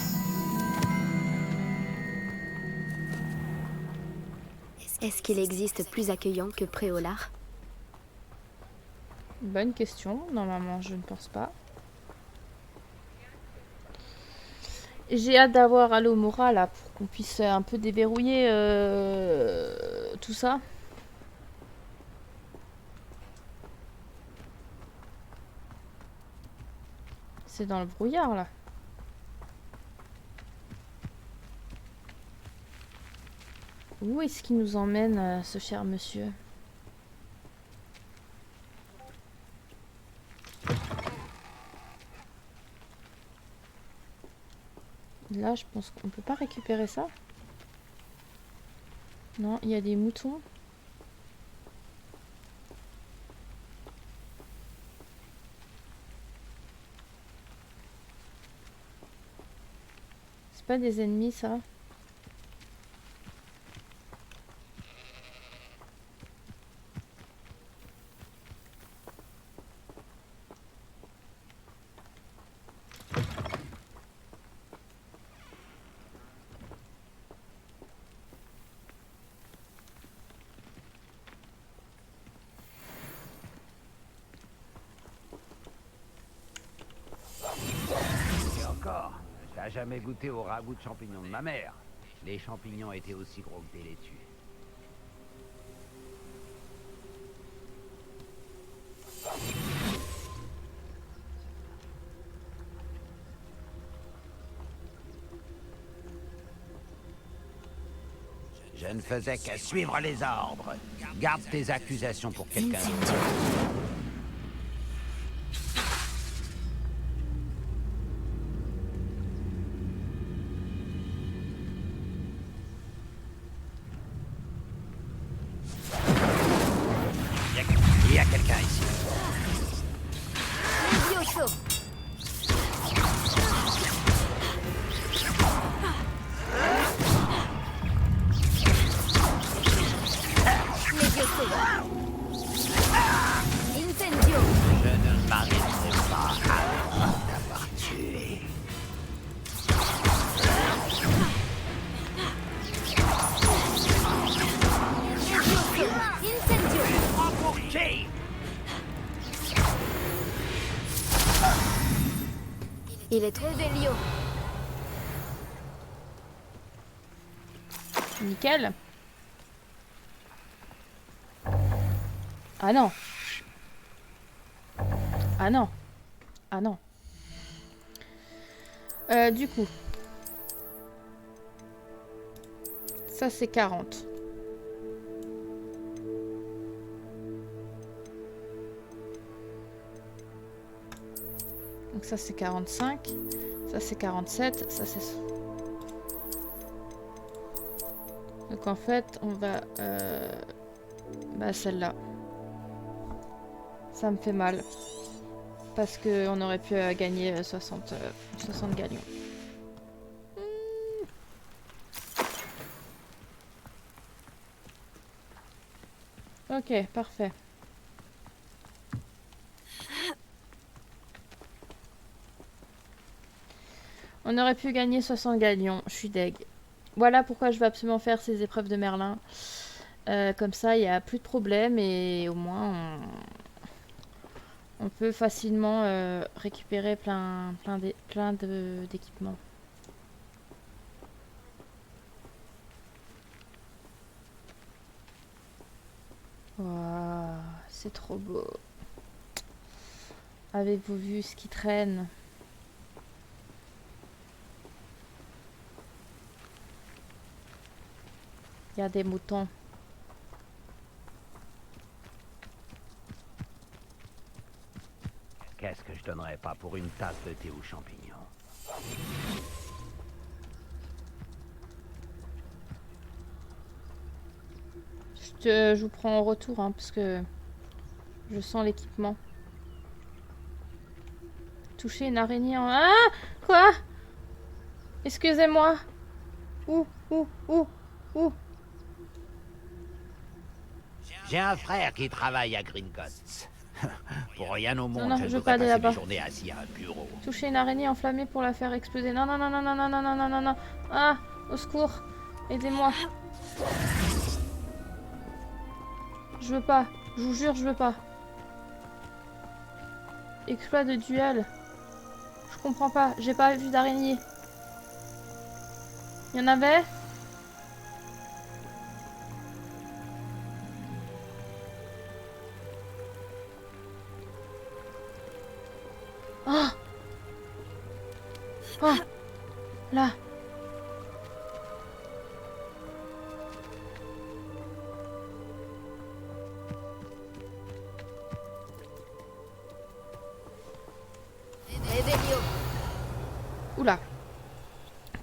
Est-ce qu'il existe plus accueillant que Préolard? Bonne question. Normalement, je ne pense pas. J'ai hâte d'avoir Alomora là pour qu'on puisse un peu déverrouiller tout ça. C'est dans le brouillard là. Où est-ce qu'il nous emmène ce cher monsieur? Là, je pense qu'on peut pas récupérer ça. Non, il y a des moutons. C'est pas des ennemis, ça? T'as jamais goûté au ragoût de champignons de ma mère? Les champignons étaient aussi gros que des laitues. Je ne faisais qu'à suivre les ordres. Garde tes accusations pour quelqu'un d'autre. Il y a quelqu'un ici. Incendio. Je ne m'arrêterai pas avant d'avoir tué. Incendio. Prends pour qui? Il est trop Velio. Nickel. Ah non. Ah non. Ah non. Du coup. Ça c'est 40. Donc ça c'est 45. Ça c'est 47. Ça c'est... Donc en fait on va... Bah celle-là. Ça me fait mal. Parce qu'on aurait pu gagner 60 galions. Ok, parfait. On aurait pu gagner 60 galions, je suis deg. Voilà pourquoi je veux absolument faire ces épreuves de Merlin. Comme ça, il n'y a plus de problème et au moins on peut facilement récupérer plein d'équipements. Waouh, c'est trop beau. Avez-vous vu ce qui traîne? Il y a des moutons. Qu'est-ce que je donnerais pas pour une tasse de thé aux champignons? Je vous prends en retour, hein, parce que je sens l'équipement. Toucher une araignée en... Ah! Quoi? Excusez-moi. Où? J'ai un frère qui travaille à Gringotts. Pour rien au monde, non, je je ne veux voudrais pas aller passer là-bas. mes journées assis à un bureau. Toucher une araignée enflammée pour la faire exploser. Non. Ah, au secours. Aidez-moi. Je veux pas. Je vous jure, je veux pas. Exploit de duel. Je comprends pas. J'ai pas vu d'araignée. Il y en avait? Oh! Oh! Là! Oula!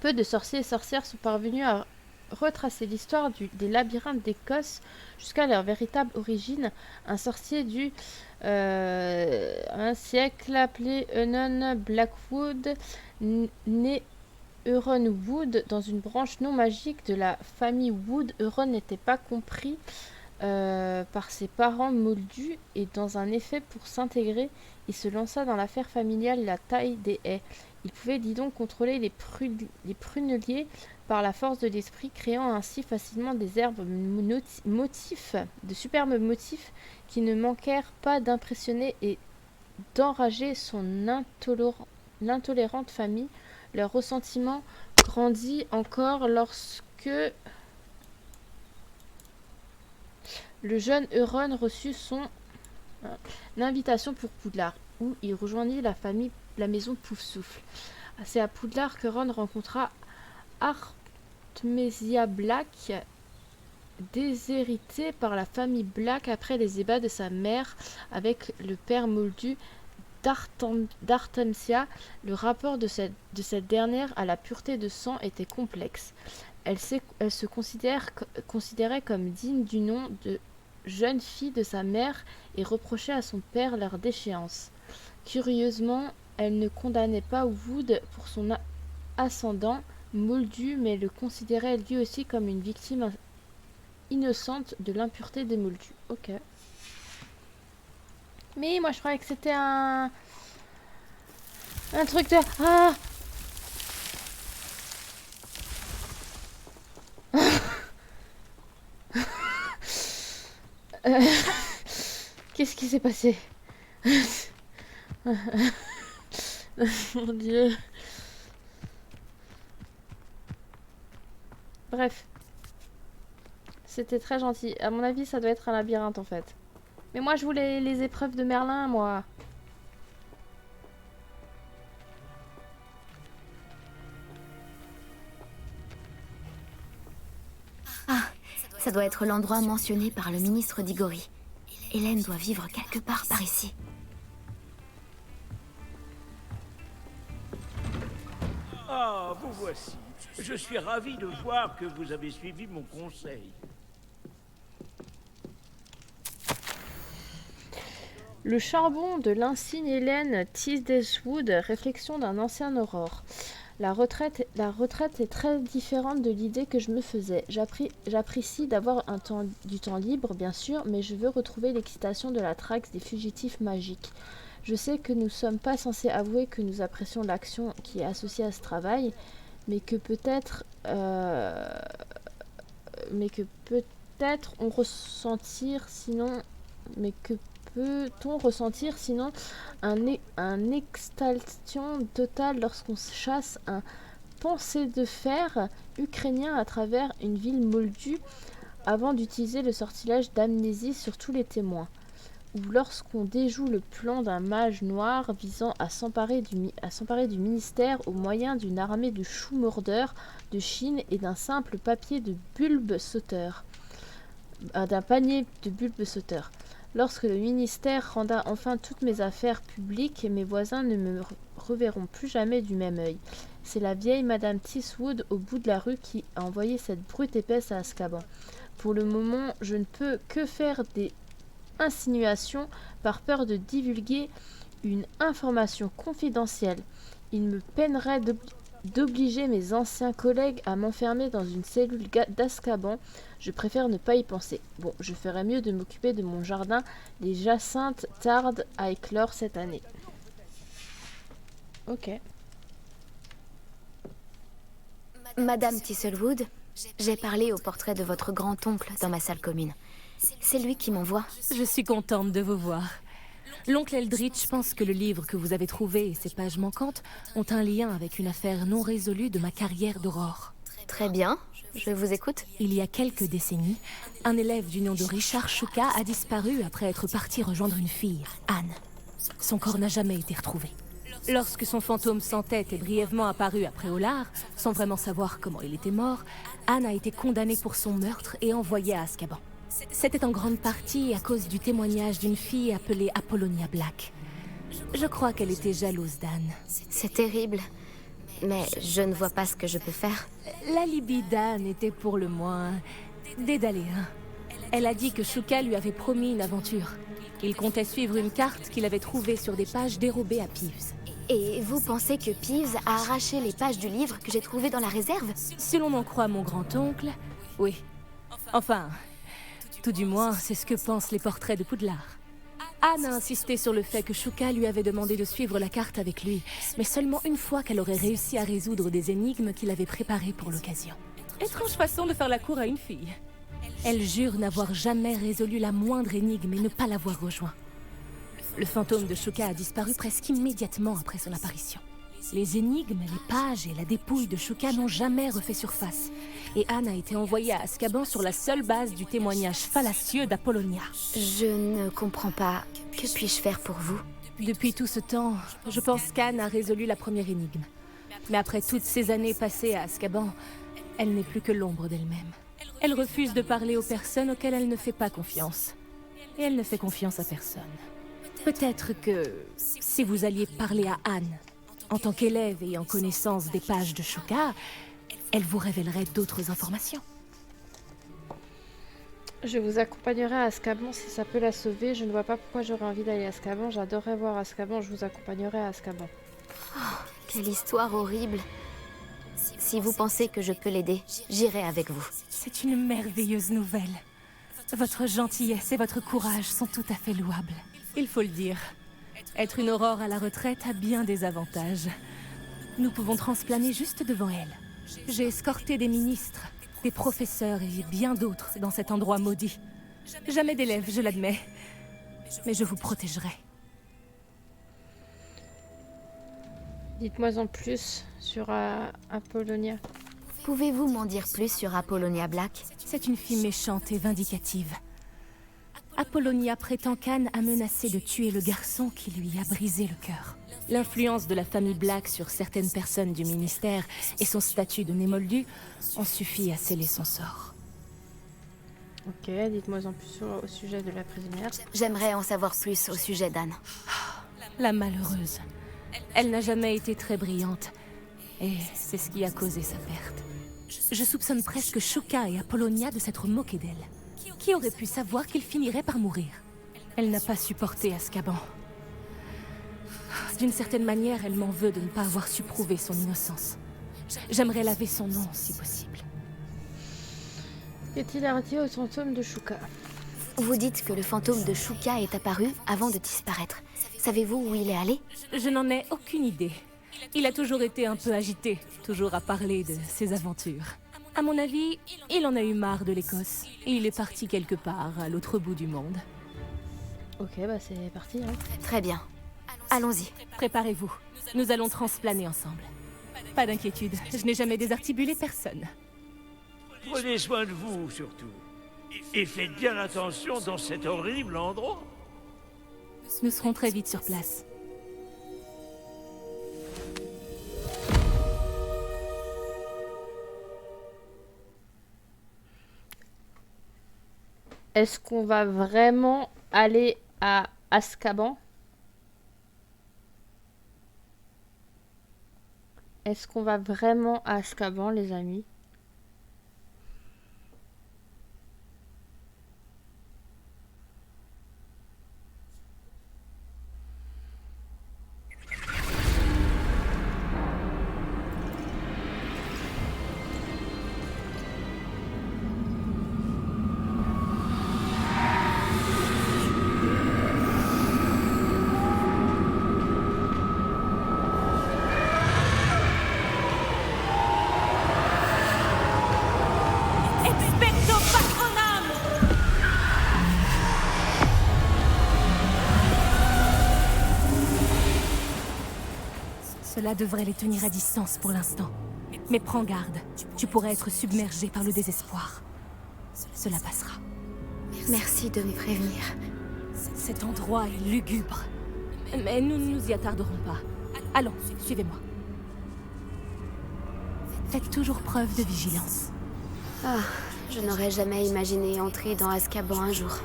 Peu de sorciers et sorcières sont parvenus à retracer l'histoire des labyrinthes d'Écosse jusqu'à leur véritable origine. Un sorcier du un siècle appelé Eunan Blackwood, né Euron Wood dans une branche non magique de la famille Wood. Euron n'était pas compris par ses parents moldus et dans un effet pour s'intégrer, il se lança dans l'affaire familiale la taille des haies. Il pouvait dis donc contrôler les pruneliers par la force de l'esprit, créant ainsi facilement des herbes motifs, de superbes motifs qui ne manquèrent pas d'impressionner et d'enrager son l'intolérante famille. Leur ressentiment grandit encore lorsque le jeune Euron reçut son invitation pour Poudlard, où il rejoignit la maison Poufsouffle. C'est à Poudlard que Ron rencontra Artemisia Black, déshéritée par la famille Black après les ébats de sa mère avec le père moldu d'Artemisia. Le rapport de cette dernière à la pureté de sang était complexe. Elle se considérait comme digne du nom de jeune fille de sa mère et reprochait à son père leur déchéance. Curieusement, elle ne condamnait pas Wood pour son ascendant moldu, mais le considérait lui aussi comme une victime innocente de l'impureté des moldus. Ok. Mais moi je croyais que c'était un truc de... Ah! Qu'est-ce qui s'est passé? Mon Dieu. Bref. C'était très gentil. À mon avis, ça doit être un labyrinthe en fait. Mais moi, je voulais les épreuves de Merlin, moi. Ah, ça doit être l'endroit mentionné par le ministre d'Igori. Hélène doit vivre quelque part par ici. Ah, vous voici. Je suis ravi de voir que vous avez suivi mon conseil. Le charbon de l'insigne Hélène Tisdeswood, réflexion d'un ancien aurore. La retraite est très différente de l'idée que je me faisais. J'apprécie d'avoir du temps libre, bien sûr, mais je veux retrouver l'excitation de la traque des fugitifs magiques. Je sais que nous ne sommes pas censés avouer que nous apprécions l'action qui est associée à ce travail, mais que peut-être on ressentir sinon mais que peut-on ressentir sinon un extaltation totale lorsqu'on chasse un pensée de fer ukrainien à travers une ville moldue avant d'utiliser le sortilège d'amnésie sur tous les témoins, ou lorsqu'on déjoue le plan d'un mage noir visant à s'emparer du ministère au moyen d'une armée de choux mordeurs de Chine et d'un simple papier de bulbe sauteur. D'un panier de bulbes sauteurs. Lorsque le ministère rendra enfin toutes mes affaires publiques, mes voisins ne me reverront plus jamais du même œil. C'est la vieille Madame Tiswood au bout de la rue qui a envoyé cette brute épaisse à Azkaban. Pour le moment, je ne peux que faire des insinuations par peur de divulguer une information confidentielle. Il me peinerait d'obliger mes anciens collègues à m'enfermer dans une cellule d'Azkaban. Je préfère ne pas y penser. Bon, je ferais mieux de m'occuper de mon jardin. Les jacinthes tardent à éclore cette année. Ok. Madame Thistlewood, j'ai parlé au portrait de votre grand-oncle dans ma salle commune. C'est lui qui m'envoie. Je suis contente de vous voir. L'oncle Eldritch pense que le livre que vous avez trouvé et ses pages manquantes ont un lien avec une affaire non résolue de ma carrière d'aurore. Très bien, je vous écoute. Il y a quelques décennies, un élève du nom de Richard Shuka a disparu après être parti rejoindre une fille, Anne. Son corps n'a jamais été retrouvé. Lorsque son fantôme sans tête est brièvement apparu après Olar, sans vraiment savoir comment il était mort, Anne a été condamnée pour son meurtre et envoyée à Azkaban. C'était en grande partie à cause du témoignage d'une fille appelée Apollonia Black. Je crois qu'elle était jalouse d'Anne. C'est terrible, mais je ne vois pas ce que je peux faire. L'alibi d'Anne était pour le moins dédaléen. Elle a dit que Shuka lui avait promis une aventure. Il comptait suivre une carte qu'il avait trouvée sur des pages dérobées à Peeves. Et vous pensez que Peeves a arraché les pages du livre que j'ai trouvé dans la réserve? Si l'on en croit mon grand-oncle, oui. Enfin, tout du moins, c'est ce que pensent les portraits de Poudlard. Anne a insisté sur le fait que Shuka lui avait demandé de suivre la carte avec lui, mais seulement une fois qu'elle aurait réussi à résoudre des énigmes qu'il avait préparées pour l'occasion. Étrange façon de faire la cour à une fille. Elle jure n'avoir jamais résolu la moindre énigme et ne pas l'avoir rejoint. Le fantôme de Shuka a disparu presque immédiatement après son apparition. Les énigmes, les pages et la dépouille de Shuka n'ont jamais refait surface. Et Anne a été envoyée à Azkaban sur la seule base du témoignage fallacieux d'Apollonia. Je ne comprends pas. Que puis-je faire pour vous? Depuis tout ce temps, je pense qu'Anne a résolu la première énigme. Mais après toutes ces années passées à Azkaban, elle n'est plus que l'ombre d'elle-même. Elle refuse de parler aux personnes auxquelles elle ne fait pas confiance. Et elle ne fait confiance à personne. Peut-être que si vous alliez parler à Anne, en tant qu'élève et en connaissance des pages de Shuka, elle vous révélerait d'autres informations. Je vous accompagnerai à Azkaban si ça peut la sauver. Je ne vois pas pourquoi j'aurais envie d'aller à Azkaban. J'adorerais voir Azkaban, je vous accompagnerai à Azkaban. Oh, quelle histoire horrible. Si vous pensez que je peux l'aider, j'irai avec vous. C'est une merveilleuse nouvelle. Votre gentillesse et votre courage sont tout à fait louables. Il faut le dire. Être une aurore à la retraite a bien des avantages. Nous pouvons transplaner juste devant elle. J'ai escorté des ministres, des professeurs et bien d'autres dans cet endroit maudit. Jamais d'élèves, je l'admets. Mais je vous protégerai. Dites-moi en plus sur Apollonia. Pouvez-vous m'en dire plus sur Apollonia Black? C'est une fille méchante et vindicative. Apollonia prétend qu'Anne a menacé de tuer le garçon qui lui a brisé le cœur. L'influence de la famille Black sur certaines personnes du ministère et son statut de Némoldu ont suffi à sceller son sort. Ok, dites-moi en plus au sujet de la prisonnière. J'aimerais en savoir plus au sujet d'Anne. La malheureuse. Elle n'a jamais été très brillante. Et c'est ce qui a causé sa perte. Je soupçonne presque Shuka et Apollonia de s'être moqués d'elle. Qui aurait pu savoir qu'il finirait par mourir? Elle n'a pas supporté Azkaban. D'une certaine manière, elle m'en veut de ne pas avoir su prouver son innocence. J'aimerais laver son nom, si possible. Qu'est-il arrivé au fantôme de Shuka? Vous dites que le fantôme de Shuka est apparu avant de disparaître. Savez-vous où il est allé? Je n'en ai aucune idée. Il a toujours été un peu agité, toujours à parler de ses aventures. À mon avis, il en a eu marre de l'Écosse. Et il est parti quelque part, à l'autre bout du monde. Ok, bah c'est parti. Hein. Très bien. Allons-y. Préparez-vous. Nous allons transplaner ensemble. Pas d'inquiétude, je n'ai jamais désarticulé personne. Prenez soin de vous, surtout. Et faites bien attention dans cet horrible endroit. Nous serons très vite sur place. Est-ce qu'on va vraiment aller à Azkaban? Est-ce qu'on va vraiment à Azkaban, les amis? Cela devrait les tenir à distance pour l'instant. Mais prends garde, tu pourrais être submergé par le désespoir. Cela passera. Merci de me prévenir. Cet endroit est lugubre. Mais nous ne nous y attarderons pas. Allons, suivez-moi. Faites toujours preuve de vigilance. Ah, je n'aurais jamais imaginé entrer dans Azkaban un jour.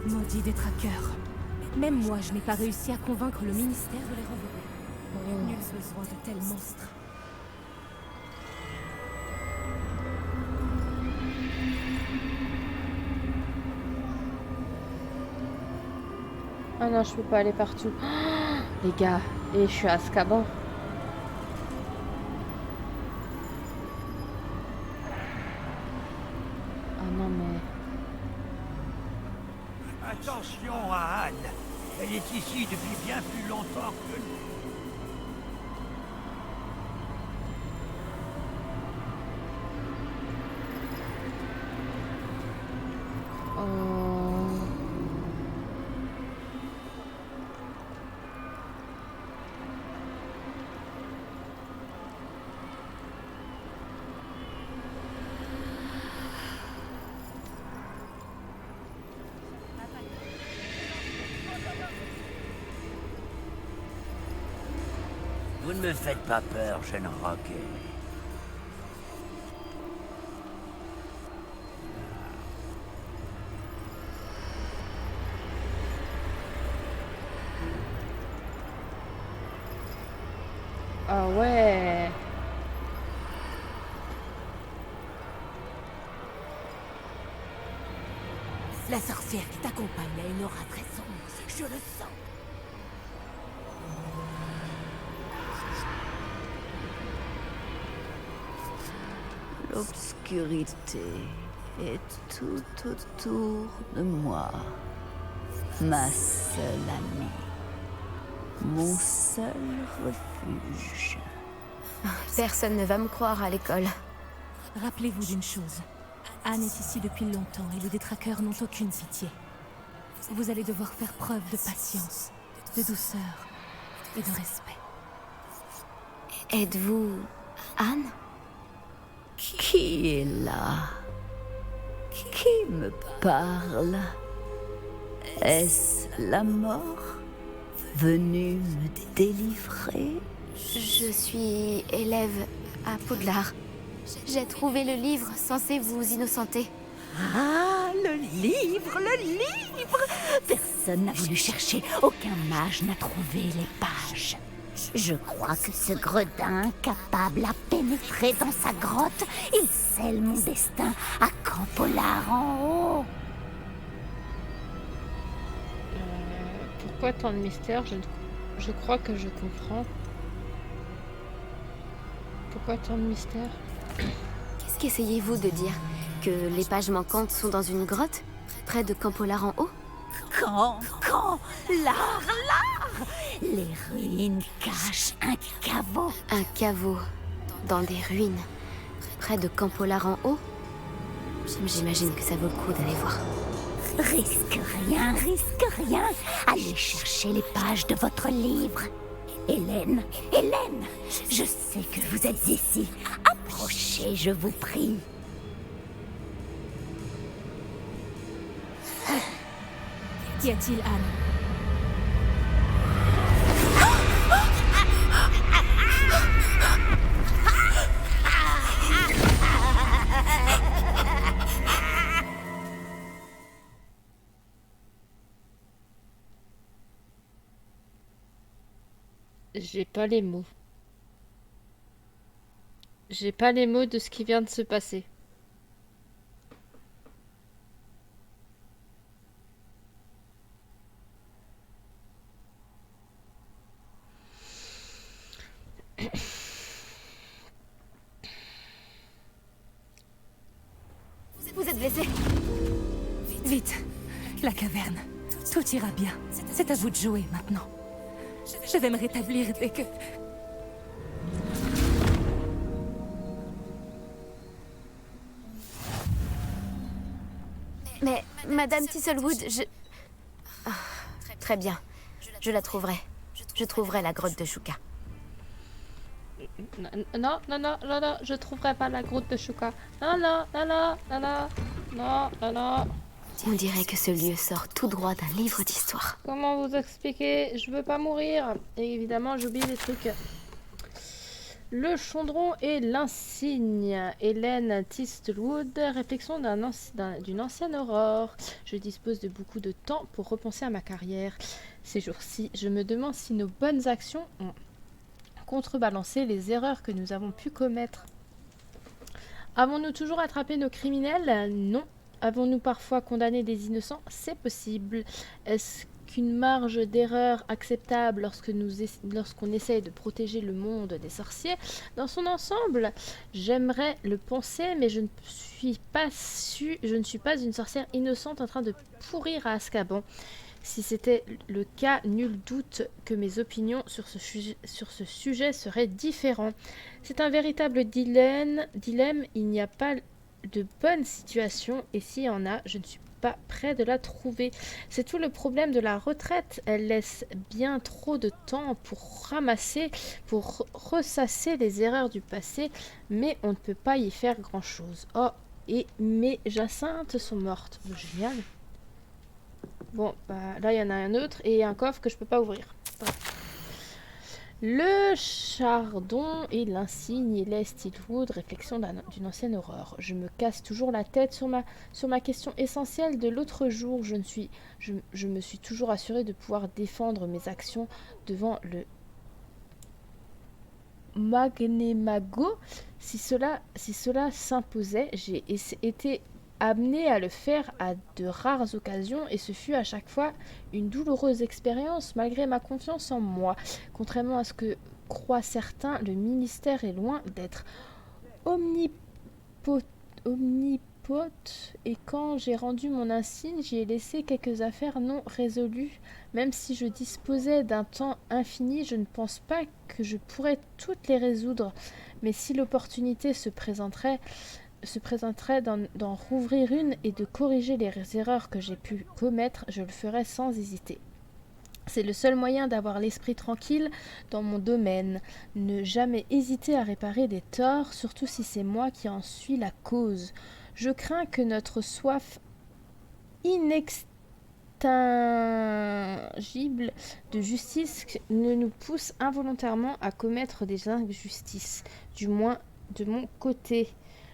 Maudit détraqueur. Même moi, je n'ai pas réussi à convaincre le ministère de les renvoyer. Nul besoin de tels monstres. Ah non, je peux pas aller partout. Les gars, et je suis à Azkaban. Ah non, mais... Attention à Anne. Elle est ici depuis bien plus longtemps que nous. Vous ne me faites pas peur, jeune Rocket. Ah ouais. La sorcière qui t'accompagne a une aura très sombre. Je le sens. L'obscurité est tout autour de moi. Ma seule amie. Mon seul refuge. Personne ne va me croire à l'école. Rappelez-vous d'une chose. Anne est ici depuis longtemps et les détraqueurs n'ont aucune pitié. Vous allez devoir faire preuve de patience, de douceur et de respect. Êtes-vous Anne? Qui est là? Qui me parle? Est-ce la mort venue me délivrer? Je suis élève à Poudlard. J'ai trouvé le livre censé vous innocenter. Ah, le livre, le livre! Personne n'a voulu chercher, aucun mage n'a trouvé les pages. Je crois que ce gredin, capable à pénétrer dans sa grotte, il scelle mon destin à Camp-Pollard en haut. Pourquoi tant de mystère? Je crois que je comprends. Pourquoi tant de mystère? Qu'essayez-vous de dire? Que les pages manquantes sont dans une grotte? Près de Campolar en haut? Quand, l'art, les ruines cachent un caveau. Un caveau dans des ruines, près de Campolar en haut? J'imagine que ça vaut le coup d'aller voir. Risque rien. Allez chercher les pages de votre livre. Hélène, je sais que vous êtes ici. Approchez, je vous prie. Qu'y a-t-il, Anne? J'ai pas les mots. J'ai pas les mots de ce qui vient de se passer. Vous êtes blessé? Vite, la caverne. Tout ira bien. C'est à vous de jouer maintenant. Je vais me rétablir dès que... Mais, Madame Thistlewood, Ah, très bien. Je la trouverai. Je trouverai la grotte de Shuka. Non, je trouverai pas la grotte de Shuka. Non. On dirait que ce lieu sort tout droit d'un livre d'histoire. Comment vous expliquer? Je veux pas mourir. Et évidemment, j'oublie des trucs. Le Chaudron et l'insigne. Hélène Thistlewood, réflexion d'une ancienne aurore. Je dispose de beaucoup de temps pour repenser à ma carrière. Ces jours-ci, je me demande si nos bonnes actions ont contrebalancé les erreurs que nous avons pu commettre. Avons-nous toujours attrapé nos criminels? Non. Avons-nous parfois condamné des innocents? C'est possible. Est-ce qu'une marge d'erreur acceptable lorsqu'on essaye de protéger le monde des sorciers dans son ensemble? J'aimerais le penser, mais je ne suis pas une sorcière innocente en train de pourrir à Azkaban. Si c'était le cas, nul doute que mes opinions sur ce sujet seraient différentes. C'est un véritable dilemme. Il n'y a pas de bonne situation, et s'il y en a, je ne suis pas près de la trouver. C'est tout le problème de la retraite. Elle laisse bien trop de temps pour ressasser les erreurs du passé, mais on ne peut pas y faire grand-chose. Oh, et mes jacinthes sont mortes. Oh, génial. Bon, bah là il y en a un autre et un coffre que je peux pas ouvrir. Bref. Le Chardon et l'insigne et Thistlewood, réflexion d'une ancienne aurore. Je me casse toujours la tête sur ma question essentielle de l'autre jour. Je me suis toujours assurée de pouvoir défendre mes actions devant le Magnémago. Si cela s'imposait, j'ai été amenée à le faire à de rares occasions, et ce fut à chaque fois une douloureuse expérience malgré ma confiance en moi. Contrairement à ce que croient certains, le ministère est loin d'être omnipote, et quand j'ai rendu mon insigne, j'y ai laissé quelques affaires non résolues. Même si je disposais d'un temps infini, je ne pense pas que je pourrais toutes les résoudre, mais si l'opportunité se présenterait d'en rouvrir une et de corriger les erreurs que j'ai pu commettre, je le ferai sans hésiter. C'est le seul moyen d'avoir l'esprit tranquille dans mon domaine. Ne jamais hésiter à réparer des torts, surtout si c'est moi qui en suis la cause. Je crains que notre soif inextinguible de justice ne nous pousse involontairement à commettre des injustices, du moins de mon côté.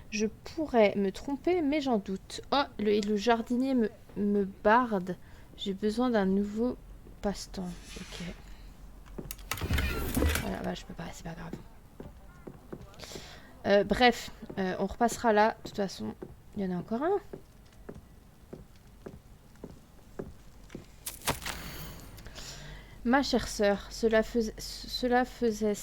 Je pourrais me tromper, mais j'en doute. Oh, le jardinier me barde. J'ai besoin d'un nouveau passe-temps. Ok. Voilà, bah, je peux pas, c'est pas grave. Bref, on repassera là. De toute façon, il y en a encore un. Ma chère sœur, cela faisait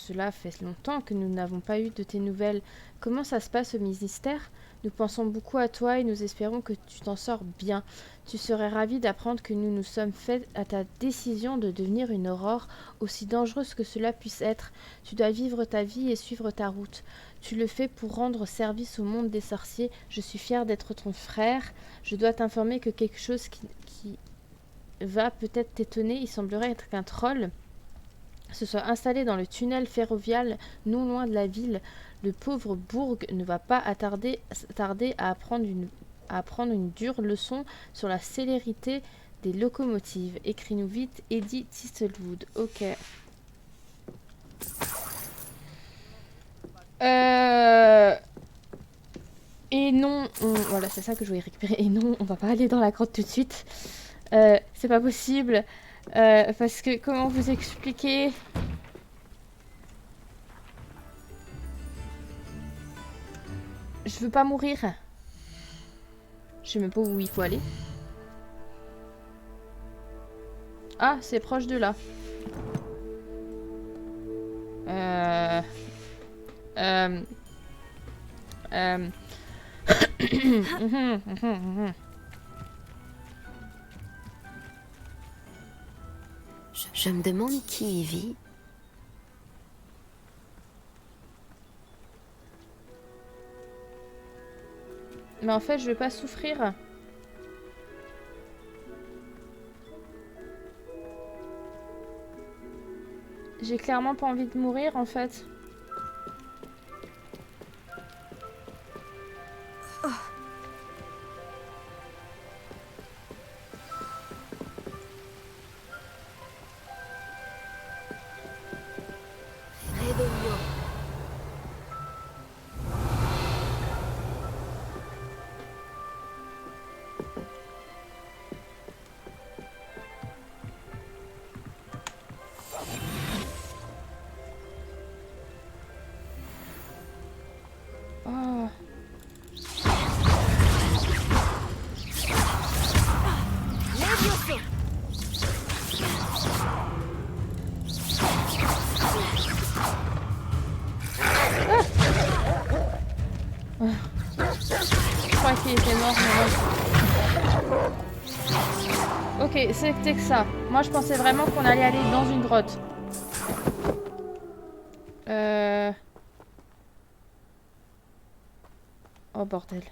cela fait longtemps que nous n'avons pas eu de tes nouvelles. Comment ça se passe au ministère? Nous pensons beaucoup à toi et nous espérons que tu t'en sors bien. Tu serais ravi d'apprendre que nous nous sommes faits à ta décision de devenir une aurore, aussi dangereuse que cela puisse être. Tu dois vivre ta vie et suivre ta route. Tu le fais pour rendre service au monde des sorciers. Je suis fière d'être ton frère. Je dois t'informer que quelque chose qui va peut-être t'étonner. Il semblerait être qu'un troll se soit installé dans le tunnel ferroviaire non loin de la ville. Le pauvre Bourg ne va pas tarder à apprendre une dure leçon sur la célérité des locomotives. Écris-nous vite, Eddie Thistlewood. Ok. Et non, voilà, c'est ça que je voulais récupérer. Et non, on va pas aller dans la grotte tout de suite. C'est pas possible. Parce que, comment vous expliquer? Je veux pas mourir. Je sais même pas où il faut aller. Ah, c'est proche de là. Je me demande qui y vit. Mais en fait, je vais pas souffrir. J'ai clairement pas envie de mourir, en fait. Ok, c'était que ça. Moi, je pensais vraiment qu'on allait aller dans une grotte. Oh, bordel.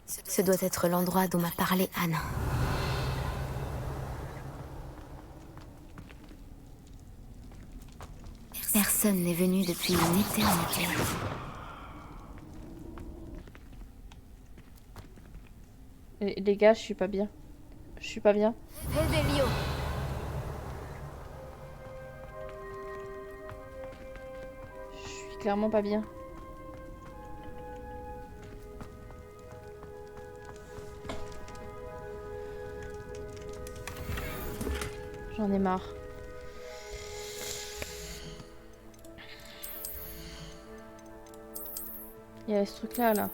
Ce doit être l'endroit dont m'a parlé Anne. Personne n'est venu depuis une éternité. Les gars, je suis pas bien. Je suis pas bien. Revelio. Je suis clairement pas bien. J'en ai marre. Il y a ce truc là, là.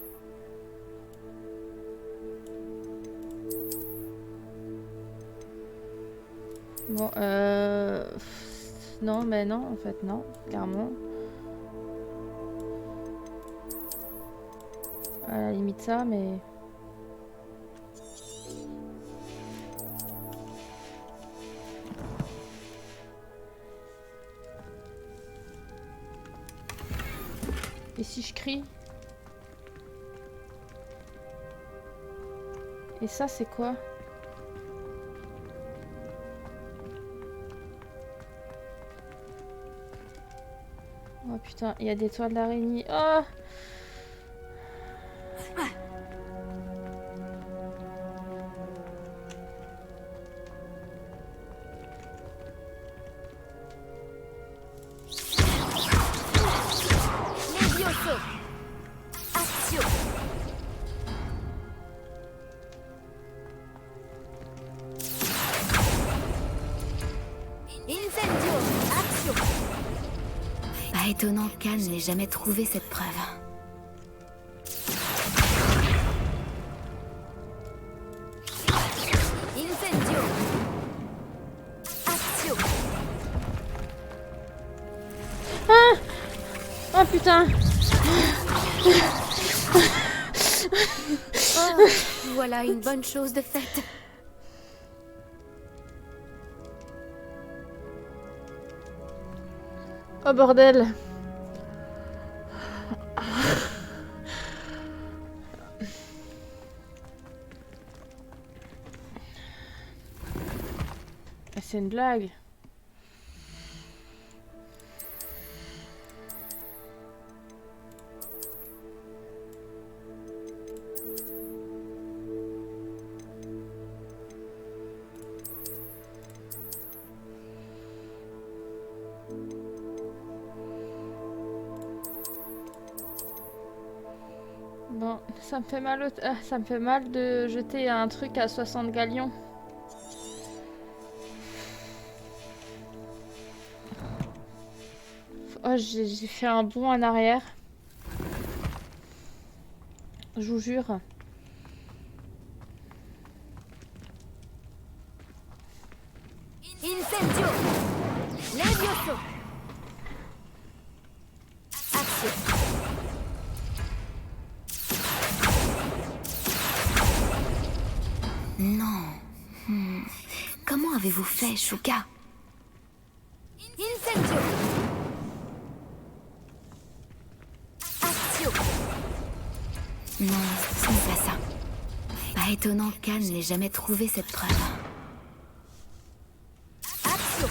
Bon, non, mais non, en fait, non, clairement. À la limite ça, mais... Et si je crie? Et ça, c'est quoi? Oh putain, il y a des toits d'araignée. Oh! Pas étonnant qu'Anne n'ait jamais trouvé cette preuve. Oh putain. Oh, voilà une bonne chose de faite. Oh bordel. C'est une blague. Bon, ça me fait mal ça me fait mal de jeter un truc à 60 galions. Oh, j'ai fait un bond en arrière. Je vous jure. Incendio. Levioso. Action. Non. Comment avez-vous fait, Shuka? Incendio. Action. Non, ce n'est pas ça. Pas étonnant qu'Anne n'ait jamais trouvé cette preuve. Action.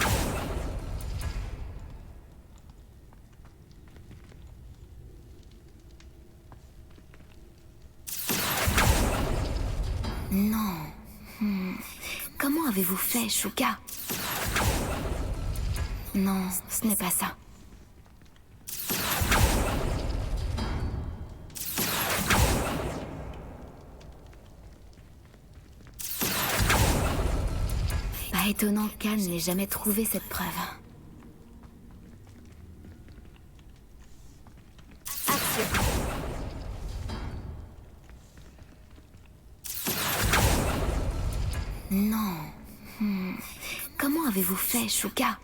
Non. Comment avez-vous fait, Shuka? Non, ce n'est pas ça. Pas étonnant qu'Anne n'ait jamais trouvé cette preuve. Action. Non. Comment avez-vous fait, Shuka?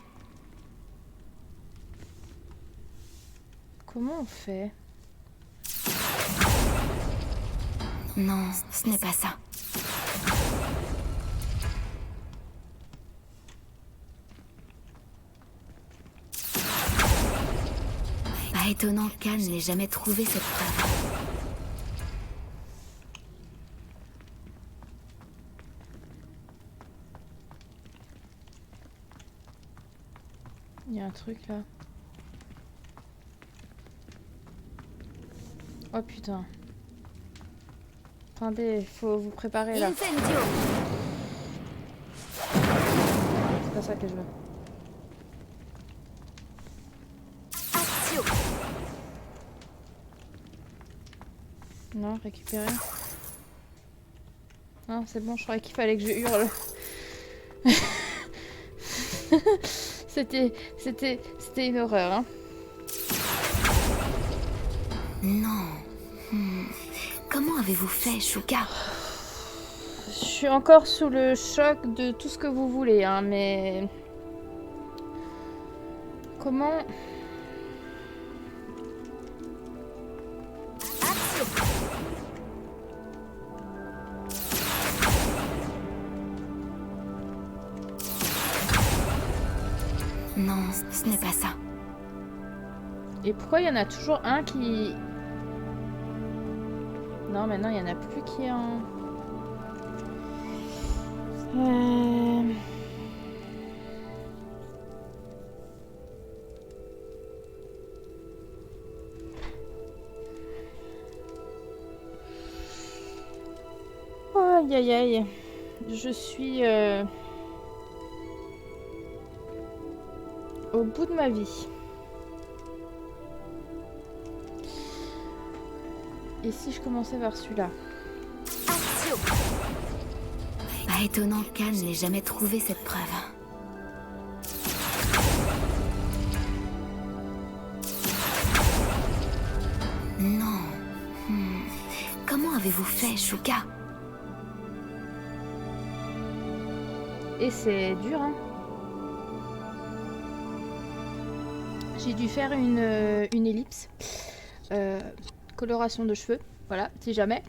Comment on fait? Non, ce n'est pas ça. Pas étonnant qu'Anne n'ait jamais trouvé cette preuve. Il y a un truc là. Oh putain. Attendez, faut vous préparer là. C'est pas ça que je veux. Action. Non, récupérer. Non, c'est bon, je croyais qu'il fallait que je hurle. C'était une horreur, hein. Non. Comment avez-vous fait, Shuka? Je suis encore sous le choc de tout ce que vous voulez, hein, mais... Comment... Action. Non, ce n'est pas ça. Et pourquoi il y en a toujours un qui... Non, maintenant, il n'y en a plus qui est en... Aïe, aïe, aïe. Je suis... au bout de ma vie. Et si je commençais vers celui-là? Action. Pas étonnant qu'Anne n'ait jamais trouvé cette preuve. Non. Comment avez-vous fait, Shuka? Et c'est dur, hein. J'ai dû faire une ellipse. Coloration de cheveux, voilà, si jamais.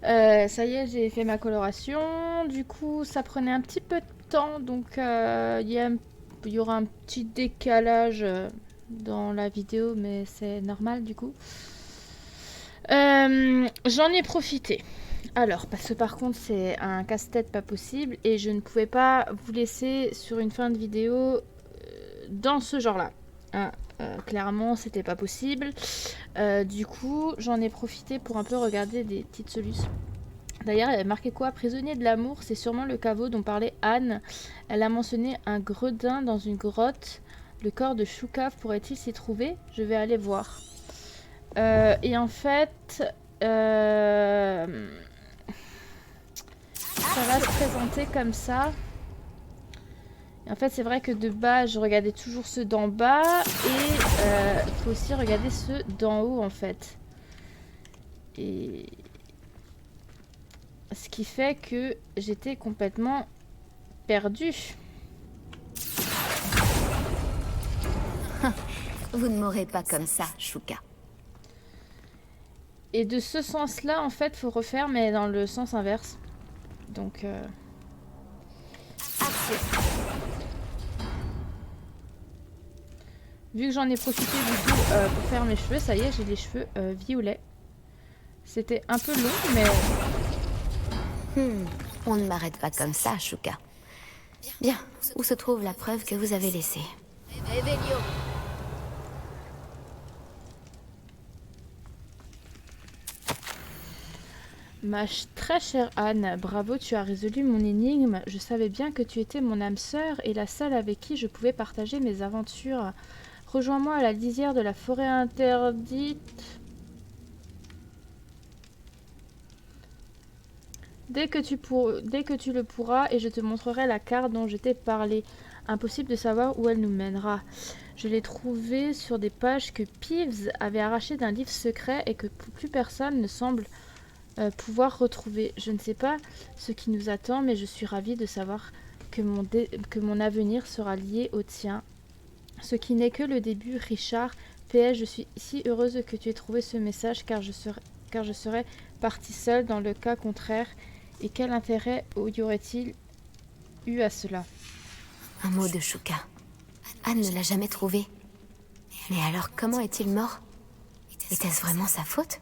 Ça y est, j'ai fait ma coloration. Du coup, ça prenait un petit peu de temps, donc il y aura un petit décalage dans la vidéo, mais c'est normal du coup. J'en ai profité. Alors, parce que par contre, c'est un casse-tête pas possible et je ne pouvais pas vous laisser sur une fin de vidéo dans ce genre-là. Hein, clairement, c'était pas possible. Du coup, j'en ai profité pour un peu regarder des petites solutions. D'ailleurs, elle avait marqué quoi? Prisonnier de l'amour, c'est sûrement le caveau dont parlait Anne. Elle a mentionné un gredin dans une grotte. Le corps de Shuka pourrait-il s'y trouver? Je vais aller voir. Et en fait, ça va se présenter comme ça. Et en fait, c'est vrai que de bas, je regardais toujours ceux d'en bas. Et il faut aussi regarder ceux d'en haut, en fait. Et ce qui fait que j'étais complètement perdue. Vous ne m'aurez pas comme ça, Shuka. Et de ce sens-là, en fait, faut refaire, mais dans le sens inverse. Donc, vu que j'en ai profité du coup pour faire mes cheveux, ça y est, j'ai les cheveux violets. C'était un peu long, mais... On ne m'arrête pas comme ça, Shuka. Bien, où se trouve la preuve que vous avez laissée? Ma très chère Anne, bravo, tu as résolu mon énigme. Je savais bien que tu étais mon âme sœur et la seule avec qui je pouvais partager mes aventures. Rejoins-moi à la lisière de la forêt interdite. Dès que tu le pourras, et je te montrerai la carte dont je t'ai parlé. Impossible de savoir où elle nous mènera. Je l'ai trouvée sur des pages que Peeves avait arrachées d'un livre secret et que plus personne ne semble pouvoir retrouver. Je ne sais pas ce qui nous attend, mais je suis ravie de savoir que mon avenir sera lié au tien. Ce qui n'est que le début, Richard. PS, je suis si heureuse que tu aies trouvé ce message, car je serais partie seule dans le cas contraire. Et quel intérêt y aurait-il eu à cela? Un mot de Shuka. Anne ne l'a jamais trouvé. Mais alors, comment est-il mort? Était-ce vraiment sa faute?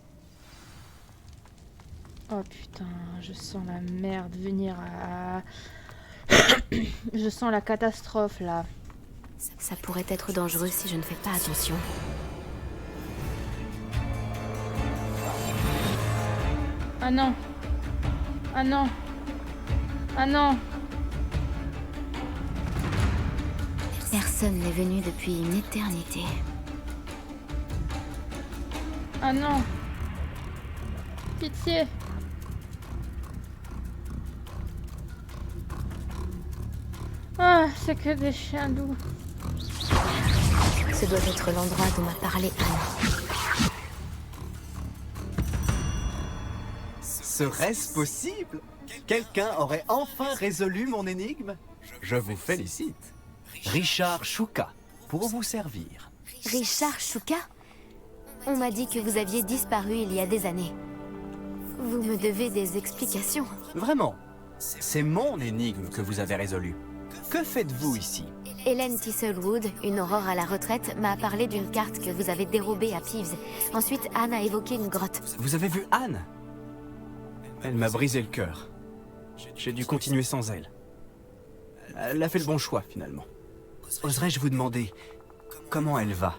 Oh putain, je sens la merde venir à... Je sens la catastrophe là. Ça pourrait être dangereux si je ne fais pas attention. Ah non. Ah non. Ah non. Personne n'est venu depuis une éternité. Ah non. Pitié. Ah, c'est que des chiens doux. Ce doit être l'endroit dont m'a parlé Anne. Serait-ce possible? Quelqu'un aurait enfin résolu mon énigme? Je vous félicite. Richard Shuka, pour vous servir. Richard Shuka? On m'a dit que vous aviez disparu il y a des années. Vous me devez des explications. Vraiment? C'est mon énigme que vous avez résolu. Que faites-vous ici? Hélène Thistlewood, une aurore à la retraite, m'a parlé d'une carte que vous avez dérobée à Peeves. Ensuite, Anne a évoqué une grotte. Vous avez vu Anne? Elle m'a brisé le cœur. J'ai dû continuer sans elle. Elle a fait le bon choix, finalement. Oserais-je vous demander comment elle va?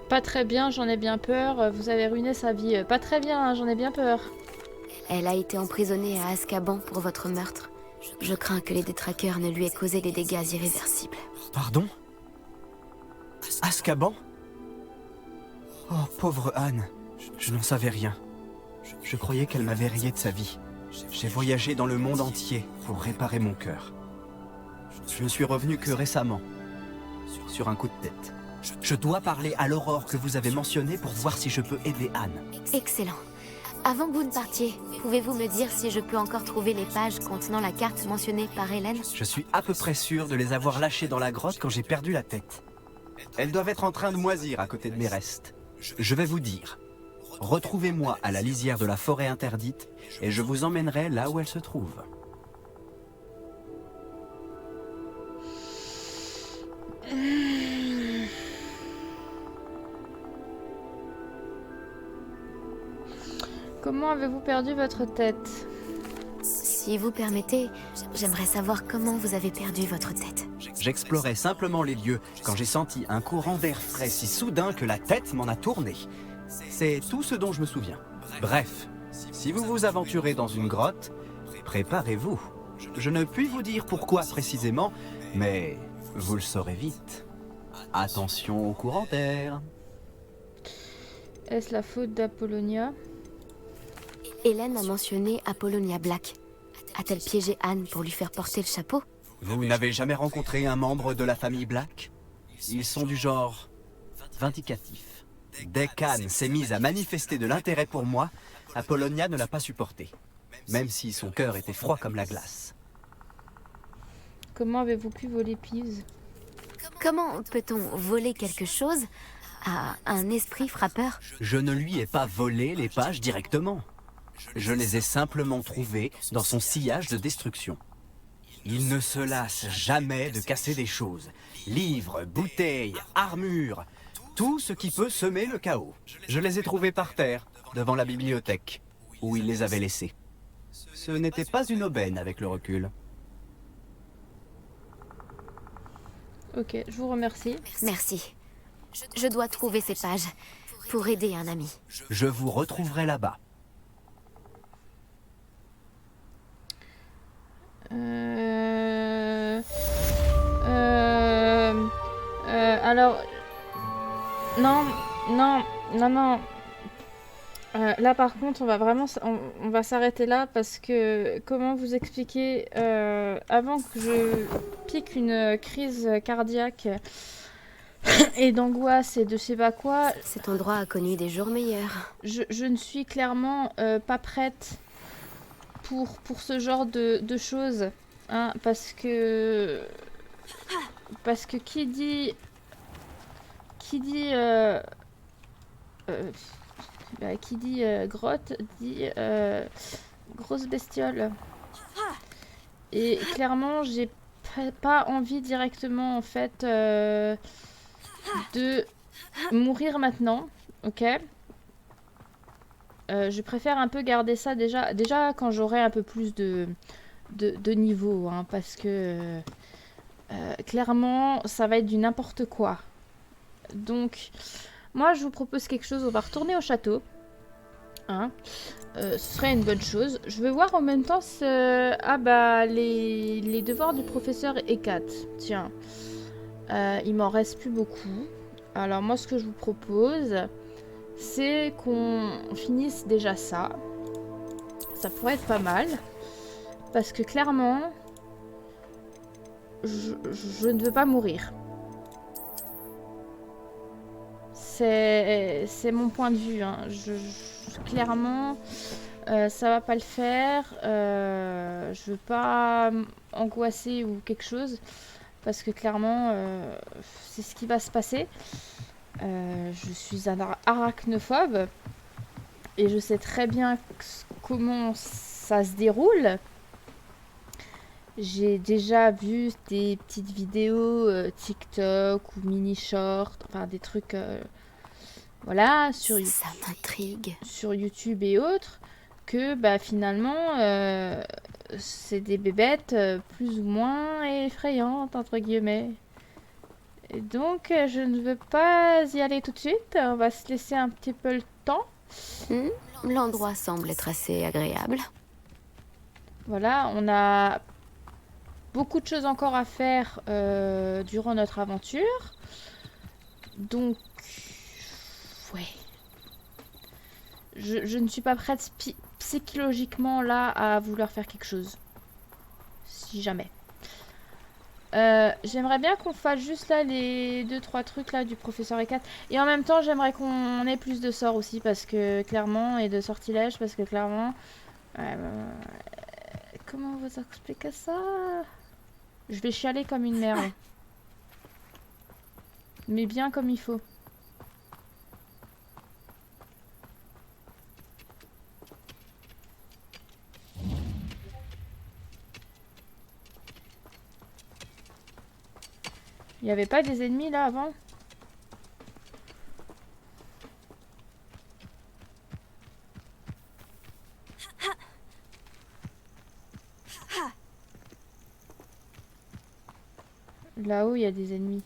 Pas très bien, j'en ai bien peur. Vous avez ruiné sa vie. Pas très bien, hein, j'en ai bien peur. Elle a été emprisonnée à Azkaban pour votre meurtre. Je crains que les détraqueurs ne lui aient causé des dégâts irréversibles. Pardon? Azkaban? Oh, pauvre Anne. Je n'en savais rien. Je croyais qu'elle m'avait rayé de sa vie. J'ai voyagé dans le monde entier pour réparer mon cœur. Je ne suis revenu que récemment, sur un coup de tête. Je dois parler à l'aurore que vous avez mentionnée pour voir si je peux aider Anne. Excellent. Avant que vous ne partiez, pouvez-vous me dire si je peux encore trouver les pages contenant la carte mentionnée par Hélène? Je suis à peu près sûr de les avoir lâchées dans la grotte quand j'ai perdu la tête. Elles doivent être en train de moisir à côté de mes restes. Je vais vous dire. Retrouvez-moi à la lisière de la forêt interdite et je vous emmènerai là où elles se trouvent. Comment avez-vous perdu votre tête? Si vous permettez, j'aimerais savoir comment vous avez perdu votre tête. J'explorais simplement les lieux quand j'ai senti un courant d'air frais si soudain que la tête m'en a tourné. C'est tout ce dont je me souviens. Bref, si vous vous aventurez dans une grotte, préparez-vous. Je ne puis vous dire pourquoi précisément, mais vous le saurez vite. Attention au courant d'air. Est-ce la faute d'Apollonia? Hélène a mentionné Apollonia Black. A-t-elle piégé Anne pour lui faire porter le chapeau? Vous n'avez jamais rencontré un membre de la famille Black? Ils sont du genre vindicatif. Dès qu'Anne s'est mise à manifester de l'intérêt pour moi, Apollonia ne l'a pas supporté, même si son cœur était froid comme la glace. Comment avez-vous pu voler Peeves? Comment peut-on voler quelque chose à un esprit frappeur? Je ne lui ai pas volé les pages directement. Je les ai simplement trouvées dans son sillage de destruction. Il ne se lasse jamais de casser des choses. Livres, bouteilles, armures, tout ce qui peut semer le chaos. Je les ai trouvées par terre, devant la bibliothèque, où il les avait laissées. Ce n'était pas une aubaine avec le recul. Ok, je vous remercie. Merci. Je dois trouver ces pages pour aider un ami. Je vous retrouverai là-bas. Alors, non. Là, par contre, on va vraiment, on va s'arrêter là parce que comment vous expliquer avant que je pique une crise cardiaque et d'angoisse et de je sais pas quoi. Cet endroit a connu des jours meilleurs. Je ne suis clairement pas prête pour ce genre de choses, hein, parce que qui dit grotte dit grosse bestiole, et clairement j'ai pas envie directement en fait de mourir maintenant, ok. Je préfère un peu garder ça déjà quand j'aurai un peu plus de niveau, hein, parce que clairement ça va être du n'importe quoi. Donc moi je vous propose quelque chose, on va retourner au château, hein. Ce serait une bonne chose. Je vais voir en même temps les devoirs du professeur Hecat. Tiens, il m'en reste plus beaucoup. Alors moi ce que je vous propose, c'est qu'on finisse déjà ça. Ça pourrait être pas mal. Parce que clairement, je ne veux pas mourir. C'est mon point de vue, hein. Clairement, ça va pas le faire. Je veux pas angoisser ou quelque chose. Parce que clairement, c'est ce qui va se passer. Je suis un arachnophobe et je sais très bien comment ça se déroule. J'ai déjà vu des petites vidéos TikTok ou mini short, enfin des trucs voilà sur Ça m'intrigue. Sur YouTube et autres, que bah finalement c'est des bébêtes plus ou moins effrayantes entre guillemets. Et donc, je ne veux pas y aller tout de suite. On va se laisser un petit peu le temps. L'endroit semble être assez agréable. Voilà, on a beaucoup de choses encore à faire durant notre aventure. Donc, ouais. Je ne suis pas prête psychologiquement là à vouloir faire quelque chose. Si jamais. J'aimerais bien qu'on fasse juste là les 2-3 trucs là du professeur E4. Et en même temps, j'aimerais qu'on ait plus de sorts aussi parce que clairement, et de sortilèges parce que clairement... comment vous expliquer ça? Je vais chialer comme une merde. Mais bien comme il faut. Il n'y avait pas des ennemis là avant? Là-haut, il y a des ennemis.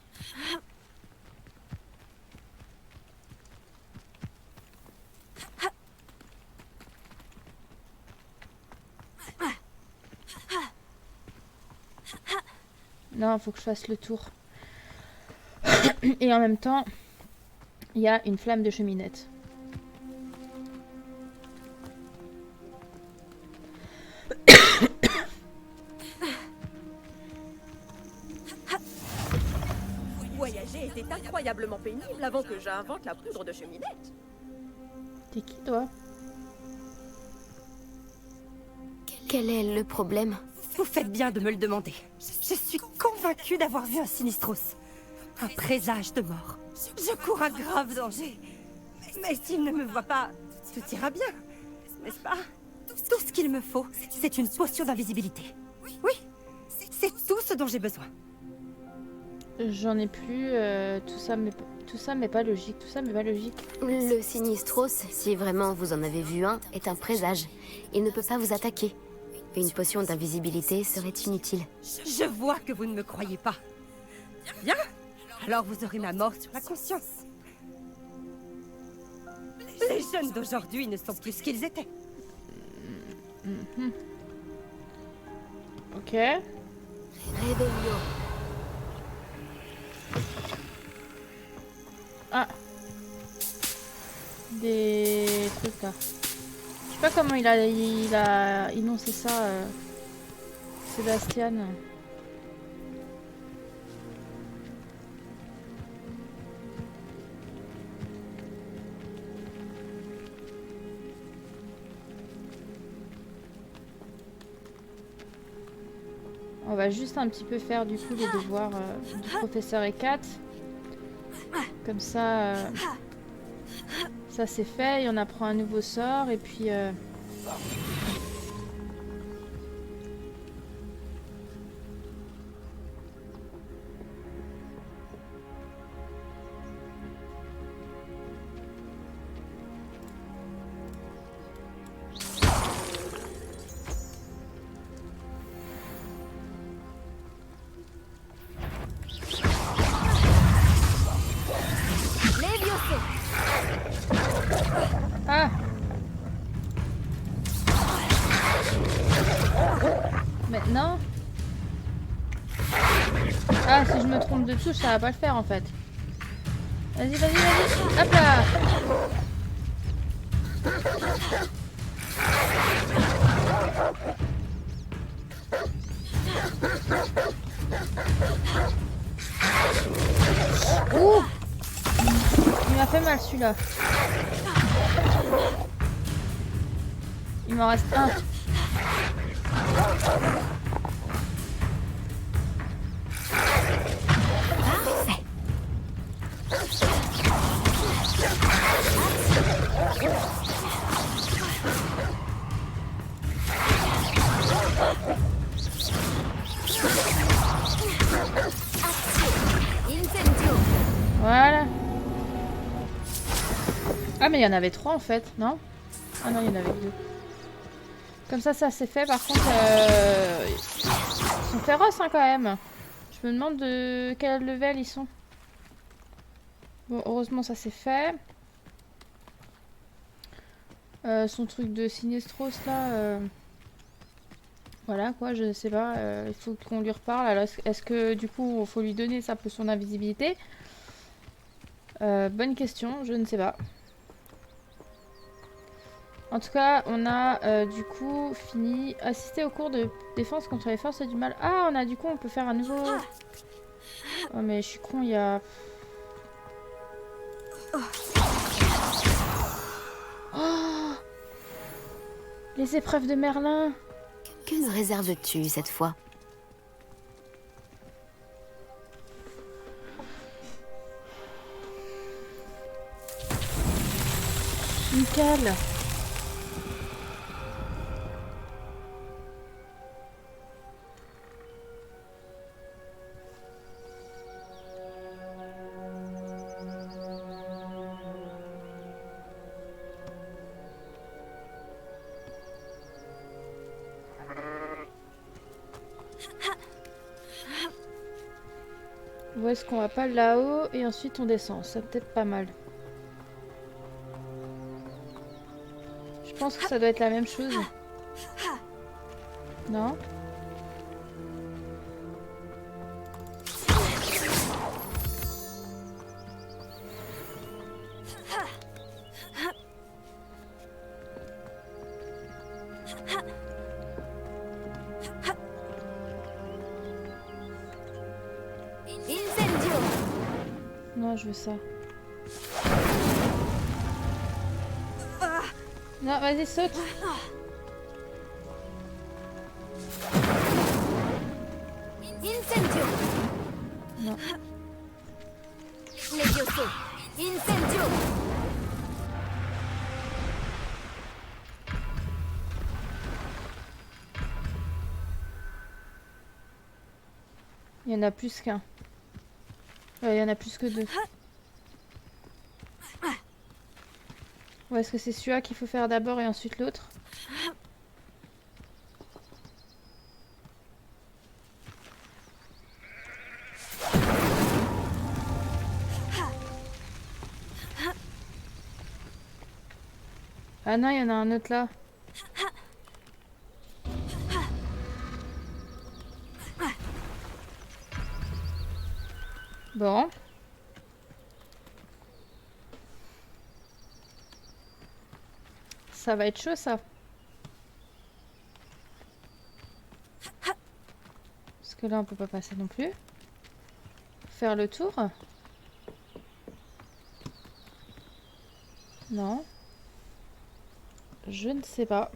Non, faut que je fasse le tour. Et en même temps, il y a une flamme de cheminette. Voyager était incroyablement pénible avant que j'invente la poudre de cheminette. T'es qui, toi? Quel est le problème? Vous faites bien de me le demander. Je suis convaincue d'avoir vu un Sinistros. Un présage de mort. Je cours un grave danger. Mais s'il ne me voit pas, tout ira bien. N'est-ce pas? Tout ce qu'il me faut, c'est une potion d'invisibilité. Oui, c'est tout ce dont j'ai besoin. J'en ai plus, tout ça mais pas logique, tout ça mais pas logique. Le Sinistros, si vraiment vous en avez vu un, est un présage. Il ne peut pas vous attaquer. Une potion d'invisibilité serait inutile. Je vois que vous ne me croyez pas. Bien, alors vous aurez ma mort sur la conscience. Les jeunes d'aujourd'hui ne sont plus ce qu'ils étaient. Ok. Réveillon. Ah. Des trucs là. Je sais pas comment il a énoncé ça, Sébastien. On va juste un petit peu faire du coup les devoirs du professeur E4. Comme ça, ça c'est fait et on apprend un nouveau sort et puis... Ah! Maintenant? Ah, si je me trompe de touche, ça va pas le faire en fait. Vas-y, vas-y, vas-y. Hop là! Ouh! Il m'a fait mal celui-là. Il m'en reste un. Voilà. Ah mais il y en avait 3 en fait, non? Ah non, il y en avait que 2. Comme ça c'est fait. Par contre, ils sont féroces hein, quand même. Je me demande de quel level ils sont. Bon, heureusement ça c'est fait. Son truc de Sinistros là... Voilà quoi, je sais pas. Il faut qu'on lui reparle. Alors est-ce que du coup il faut lui donner sa potion d'invisibilité? Bonne question, je ne sais pas. En tout cas, on a du coup fini. Assister au cours de défense contre les forces du mal. Ah, on a du coup, on peut faire un nouveau... Oh mais je suis con, il y a... Oh, les épreuves de Merlin. Que me réserves-tu cette fois? Nickel. Où est-ce qu'on va pas là-haut et ensuite on descend, ça peut-être pas mal. Je pense que ça doit être la même chose. Non? Non, je veux ça. Non, vas-y, saute. Incendio. Non. Levioso. Incendio. Il y en a plus qu'un. Il y en a plus que deux. Ou est-ce que c'est celui-là qu'il faut faire d'abord et ensuite l'autre? Ah non, il y en a un autre là. Bon. Ça va être chaud ça. Parce que là on peut pas passer non plus. Faire le tour. Non. Je ne sais pas.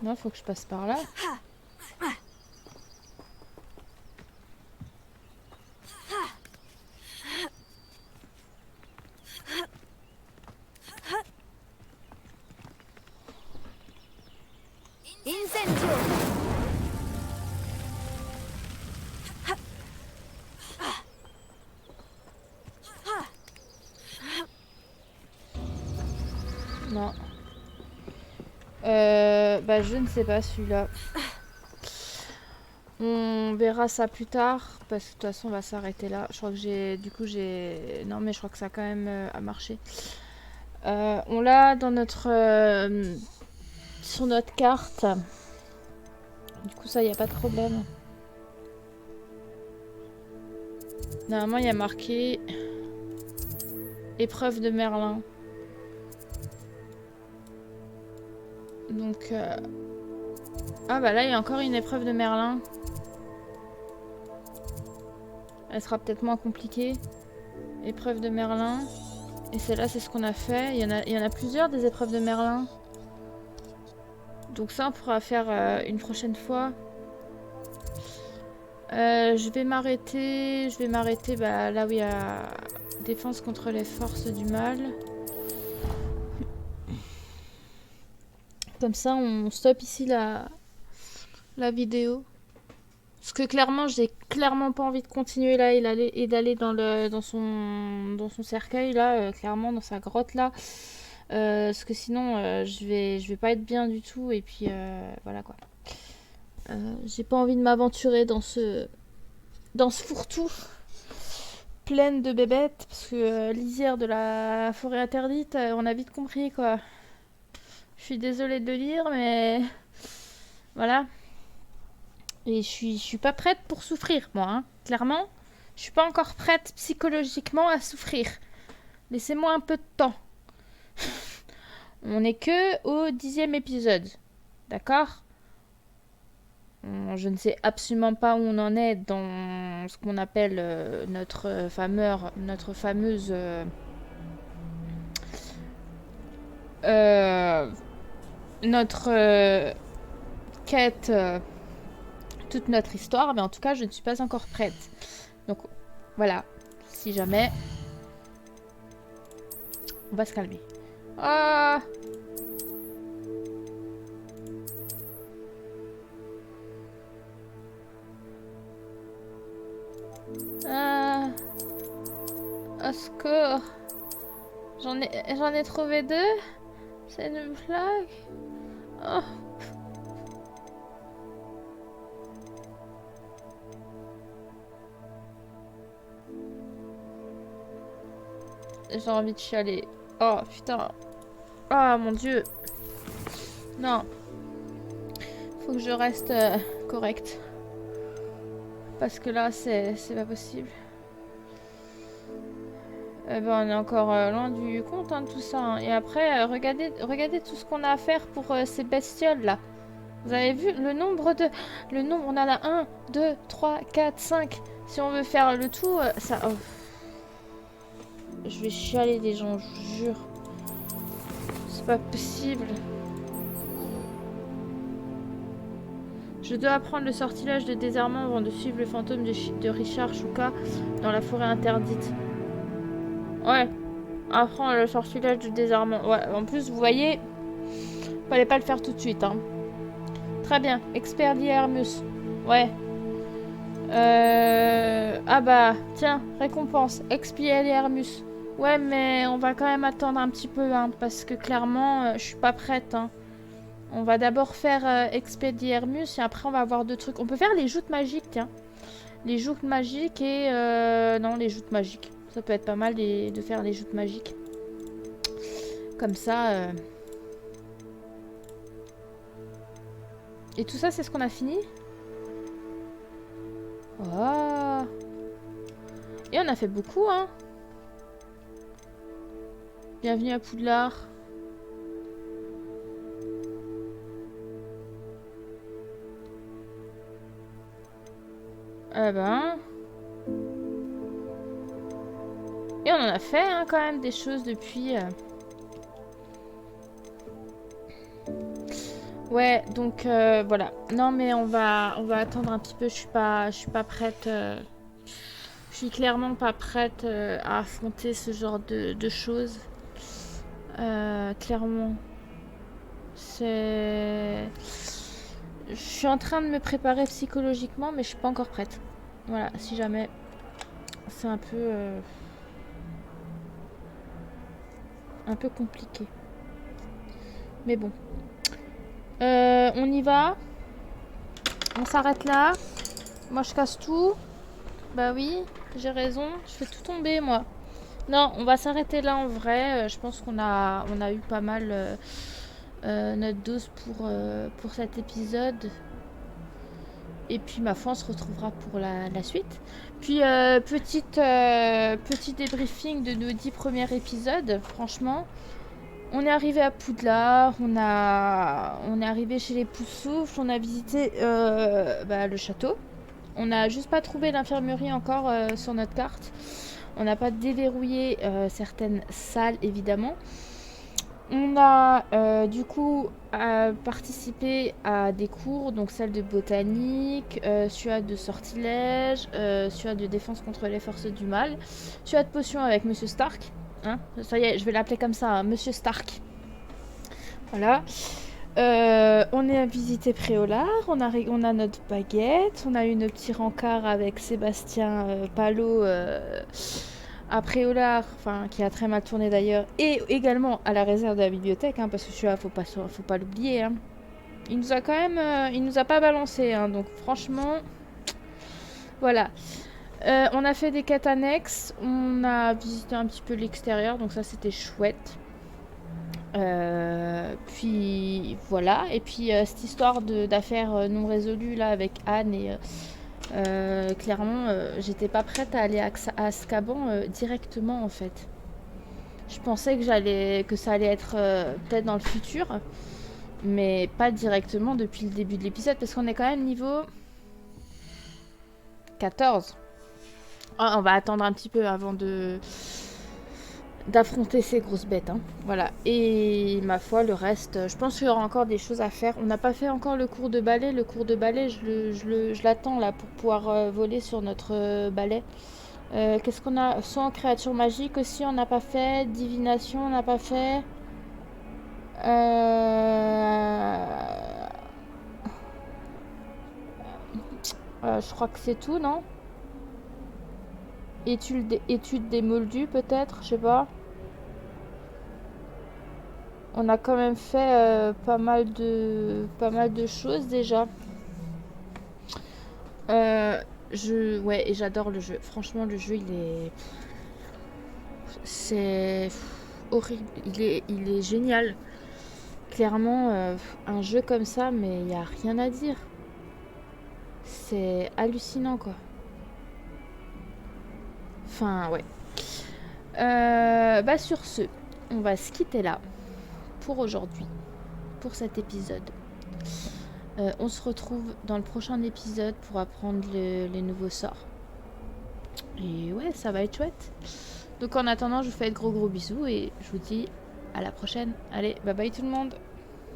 Non, faut que je passe par là. Incendio. Non. Bah je ne sais pas celui-là. On verra ça plus tard parce que de toute façon on va s'arrêter là. Je crois que j'ai non mais je crois que ça a quand même a marché. On l'a dans notre sur notre carte. Du coup ça y a pas de problème. Normalement il y a marqué épreuve de Merlin. Donc ah bah là il y a encore une épreuve de Merlin. Elle sera peut-être moins compliquée. Épreuve de Merlin. Et celle-là c'est ce qu'on a fait. Il y en a plusieurs des épreuves de Merlin. Donc ça on pourra faire une prochaine fois. Je vais m'arrêter bah, là où il y a défense contre les forces du mal. Comme ça on stoppe ici la vidéo. Parce que clairement j'ai clairement pas envie de continuer là et d'aller dans son cercueil là, clairement dans sa grotte là. Parce que sinon je vais pas être bien du tout et puis voilà quoi. J'ai pas envie de m'aventurer dans ce fourre-tout pleine de bébêtes parce que lisière de la forêt interdite, on a vite compris quoi. Je suis désolée de le dire mais voilà. Et je suis pas prête pour souffrir moi hein. Clairement, je suis pas encore prête psychologiquement à souffrir. Laissez-moi un peu de temps. On n'est que au 10e épisode. D'accord ? Je ne sais absolument pas où on en est dans ce qu'on appelle notre fameuse quête, toute notre histoire, mais en tout cas, je ne suis pas encore prête. Donc, voilà. Si jamais... On va se calmer. Ah! Ah! Au secours! J'en ai trouvé 2? C'est une blague? Oh! J'ai envie de chialer. Oh putain. Ah mon dieu. Non. Faut que je reste correcte. Parce que là, c'est pas possible. Eh ben, on est encore loin du compte, hein, tout ça. Hein. Et après, regardez tout ce qu'on a à faire pour ces bestioles là. Vous avez vu le nombre, on en a 1, 2, 3, 4, 5. Si on veut faire le tout, ça... Oh. Je vais chialer des gens, je vous jure. C'est pas possible. Je dois apprendre le sortilège de désarmement avant de suivre le fantôme de Richard Shuka dans la forêt interdite. Ouais. Apprendre le sortilège de désarmement. Ouais, en plus, vous voyez, fallait pas le faire tout de suite. Hein. Très bien. Expert Hermus. Ouais. Ah bah, tiens, récompense. Hermus. Ouais, mais on va quand même attendre un petit peu, hein, parce que clairement, je suis pas prête. Hein. On va d'abord faire Expédier Hermus et après on va avoir 2 trucs. On peut faire les joutes magiques, tiens. Les joutes magiques et... non, les joutes magiques. Ça peut être pas mal de faire les joutes magiques. Comme ça... Et tout ça, c'est ce qu'on a fini? Oh. Et on a fait beaucoup, hein. Bienvenue à Poudlard. Ah ben... Et on en a fait, hein, quand même, des choses depuis... Ouais, donc voilà. Non, mais on va attendre un petit peu. Je suis pas prête. Je suis clairement pas prête à affronter ce genre de choses. Clairement. Je suis en train de me préparer psychologiquement, mais je suis pas encore prête. Voilà, si jamais. C'est un peu compliqué. Mais bon. On y va. On s'arrête là. Moi, je casse tout. Bah oui, j'ai raison. Je fais tout tomber, moi. Non, on va s'arrêter là en vrai. Je pense qu'on a eu pas mal notre dose pour cet épisode. Et puis, ma foi, on se retrouvera pour la suite. Puis, petit débriefing de nos 10 premiers épisodes. Franchement... On est arrivé à Poudlard, on est arrivé chez les Poussoufles, on a visité le château. On n'a juste pas trouvé l'infirmerie encore sur notre carte. On n'a pas déverrouillé certaines salles, évidemment. On a du coup participé à des cours, donc celle de botanique, SUA de sortilège, SUA de défense contre les forces du mal, SUA de potion avec Monsieur Stark. Hein, ça y est, je vais l'appeler comme ça, hein, Monsieur Stark. Voilà. On est à visiter Préolard, on a notre baguette, on a eu nos petits rencarts avec Sébastien Palot à Préolard, enfin qui a très mal tourné d'ailleurs, et également à la réserve de la bibliothèque, hein, parce que celui-là, faut pas l'oublier. Hein. Il nous a quand même, il nous a pas balancé, hein, donc franchement, voilà. On a fait des quêtes annexes, on a visité un petit peu l'extérieur, donc ça c'était chouette. Puis voilà, et puis cette histoire d'affaires non résolues là avec Anne Clairement, j'étais pas prête à aller à Azkaban directement en fait. Je pensais que ça allait être peut-être dans le futur, mais pas directement depuis le début de l'épisode, parce qu'on est quand même niveau 14. Ah, on va attendre un petit peu avant d'affronter ces grosses bêtes, hein. Voilà. Et ma foi, le reste, je pense qu'il y aura encore des choses à faire. On n'a pas fait encore le cours de balai. Le cours de balai, je l'attends là pour pouvoir voler sur notre balai. Qu'est-ce qu'on a? Soin créature magique aussi, on n'a pas fait. Divination, on n'a pas fait. Je crois que c'est tout, non? Étude des moldus, peut-être, je sais pas. On a quand même fait pas mal de choses déjà. Ouais, et j'adore le jeu. Franchement, le jeu, c'est horrible. Il est génial. Clairement, un jeu comme ça, mais il n'y a rien à dire. C'est hallucinant, quoi. Enfin, ouais. Bah, sur ce, on va se quitter là pour aujourd'hui, pour cet épisode. On se retrouve dans le prochain épisode pour apprendre les nouveaux sorts. Et ouais, ça va être chouette. Donc en attendant, je vous fais de gros bisous et je vous dis à la prochaine. Allez, bye bye tout le monde.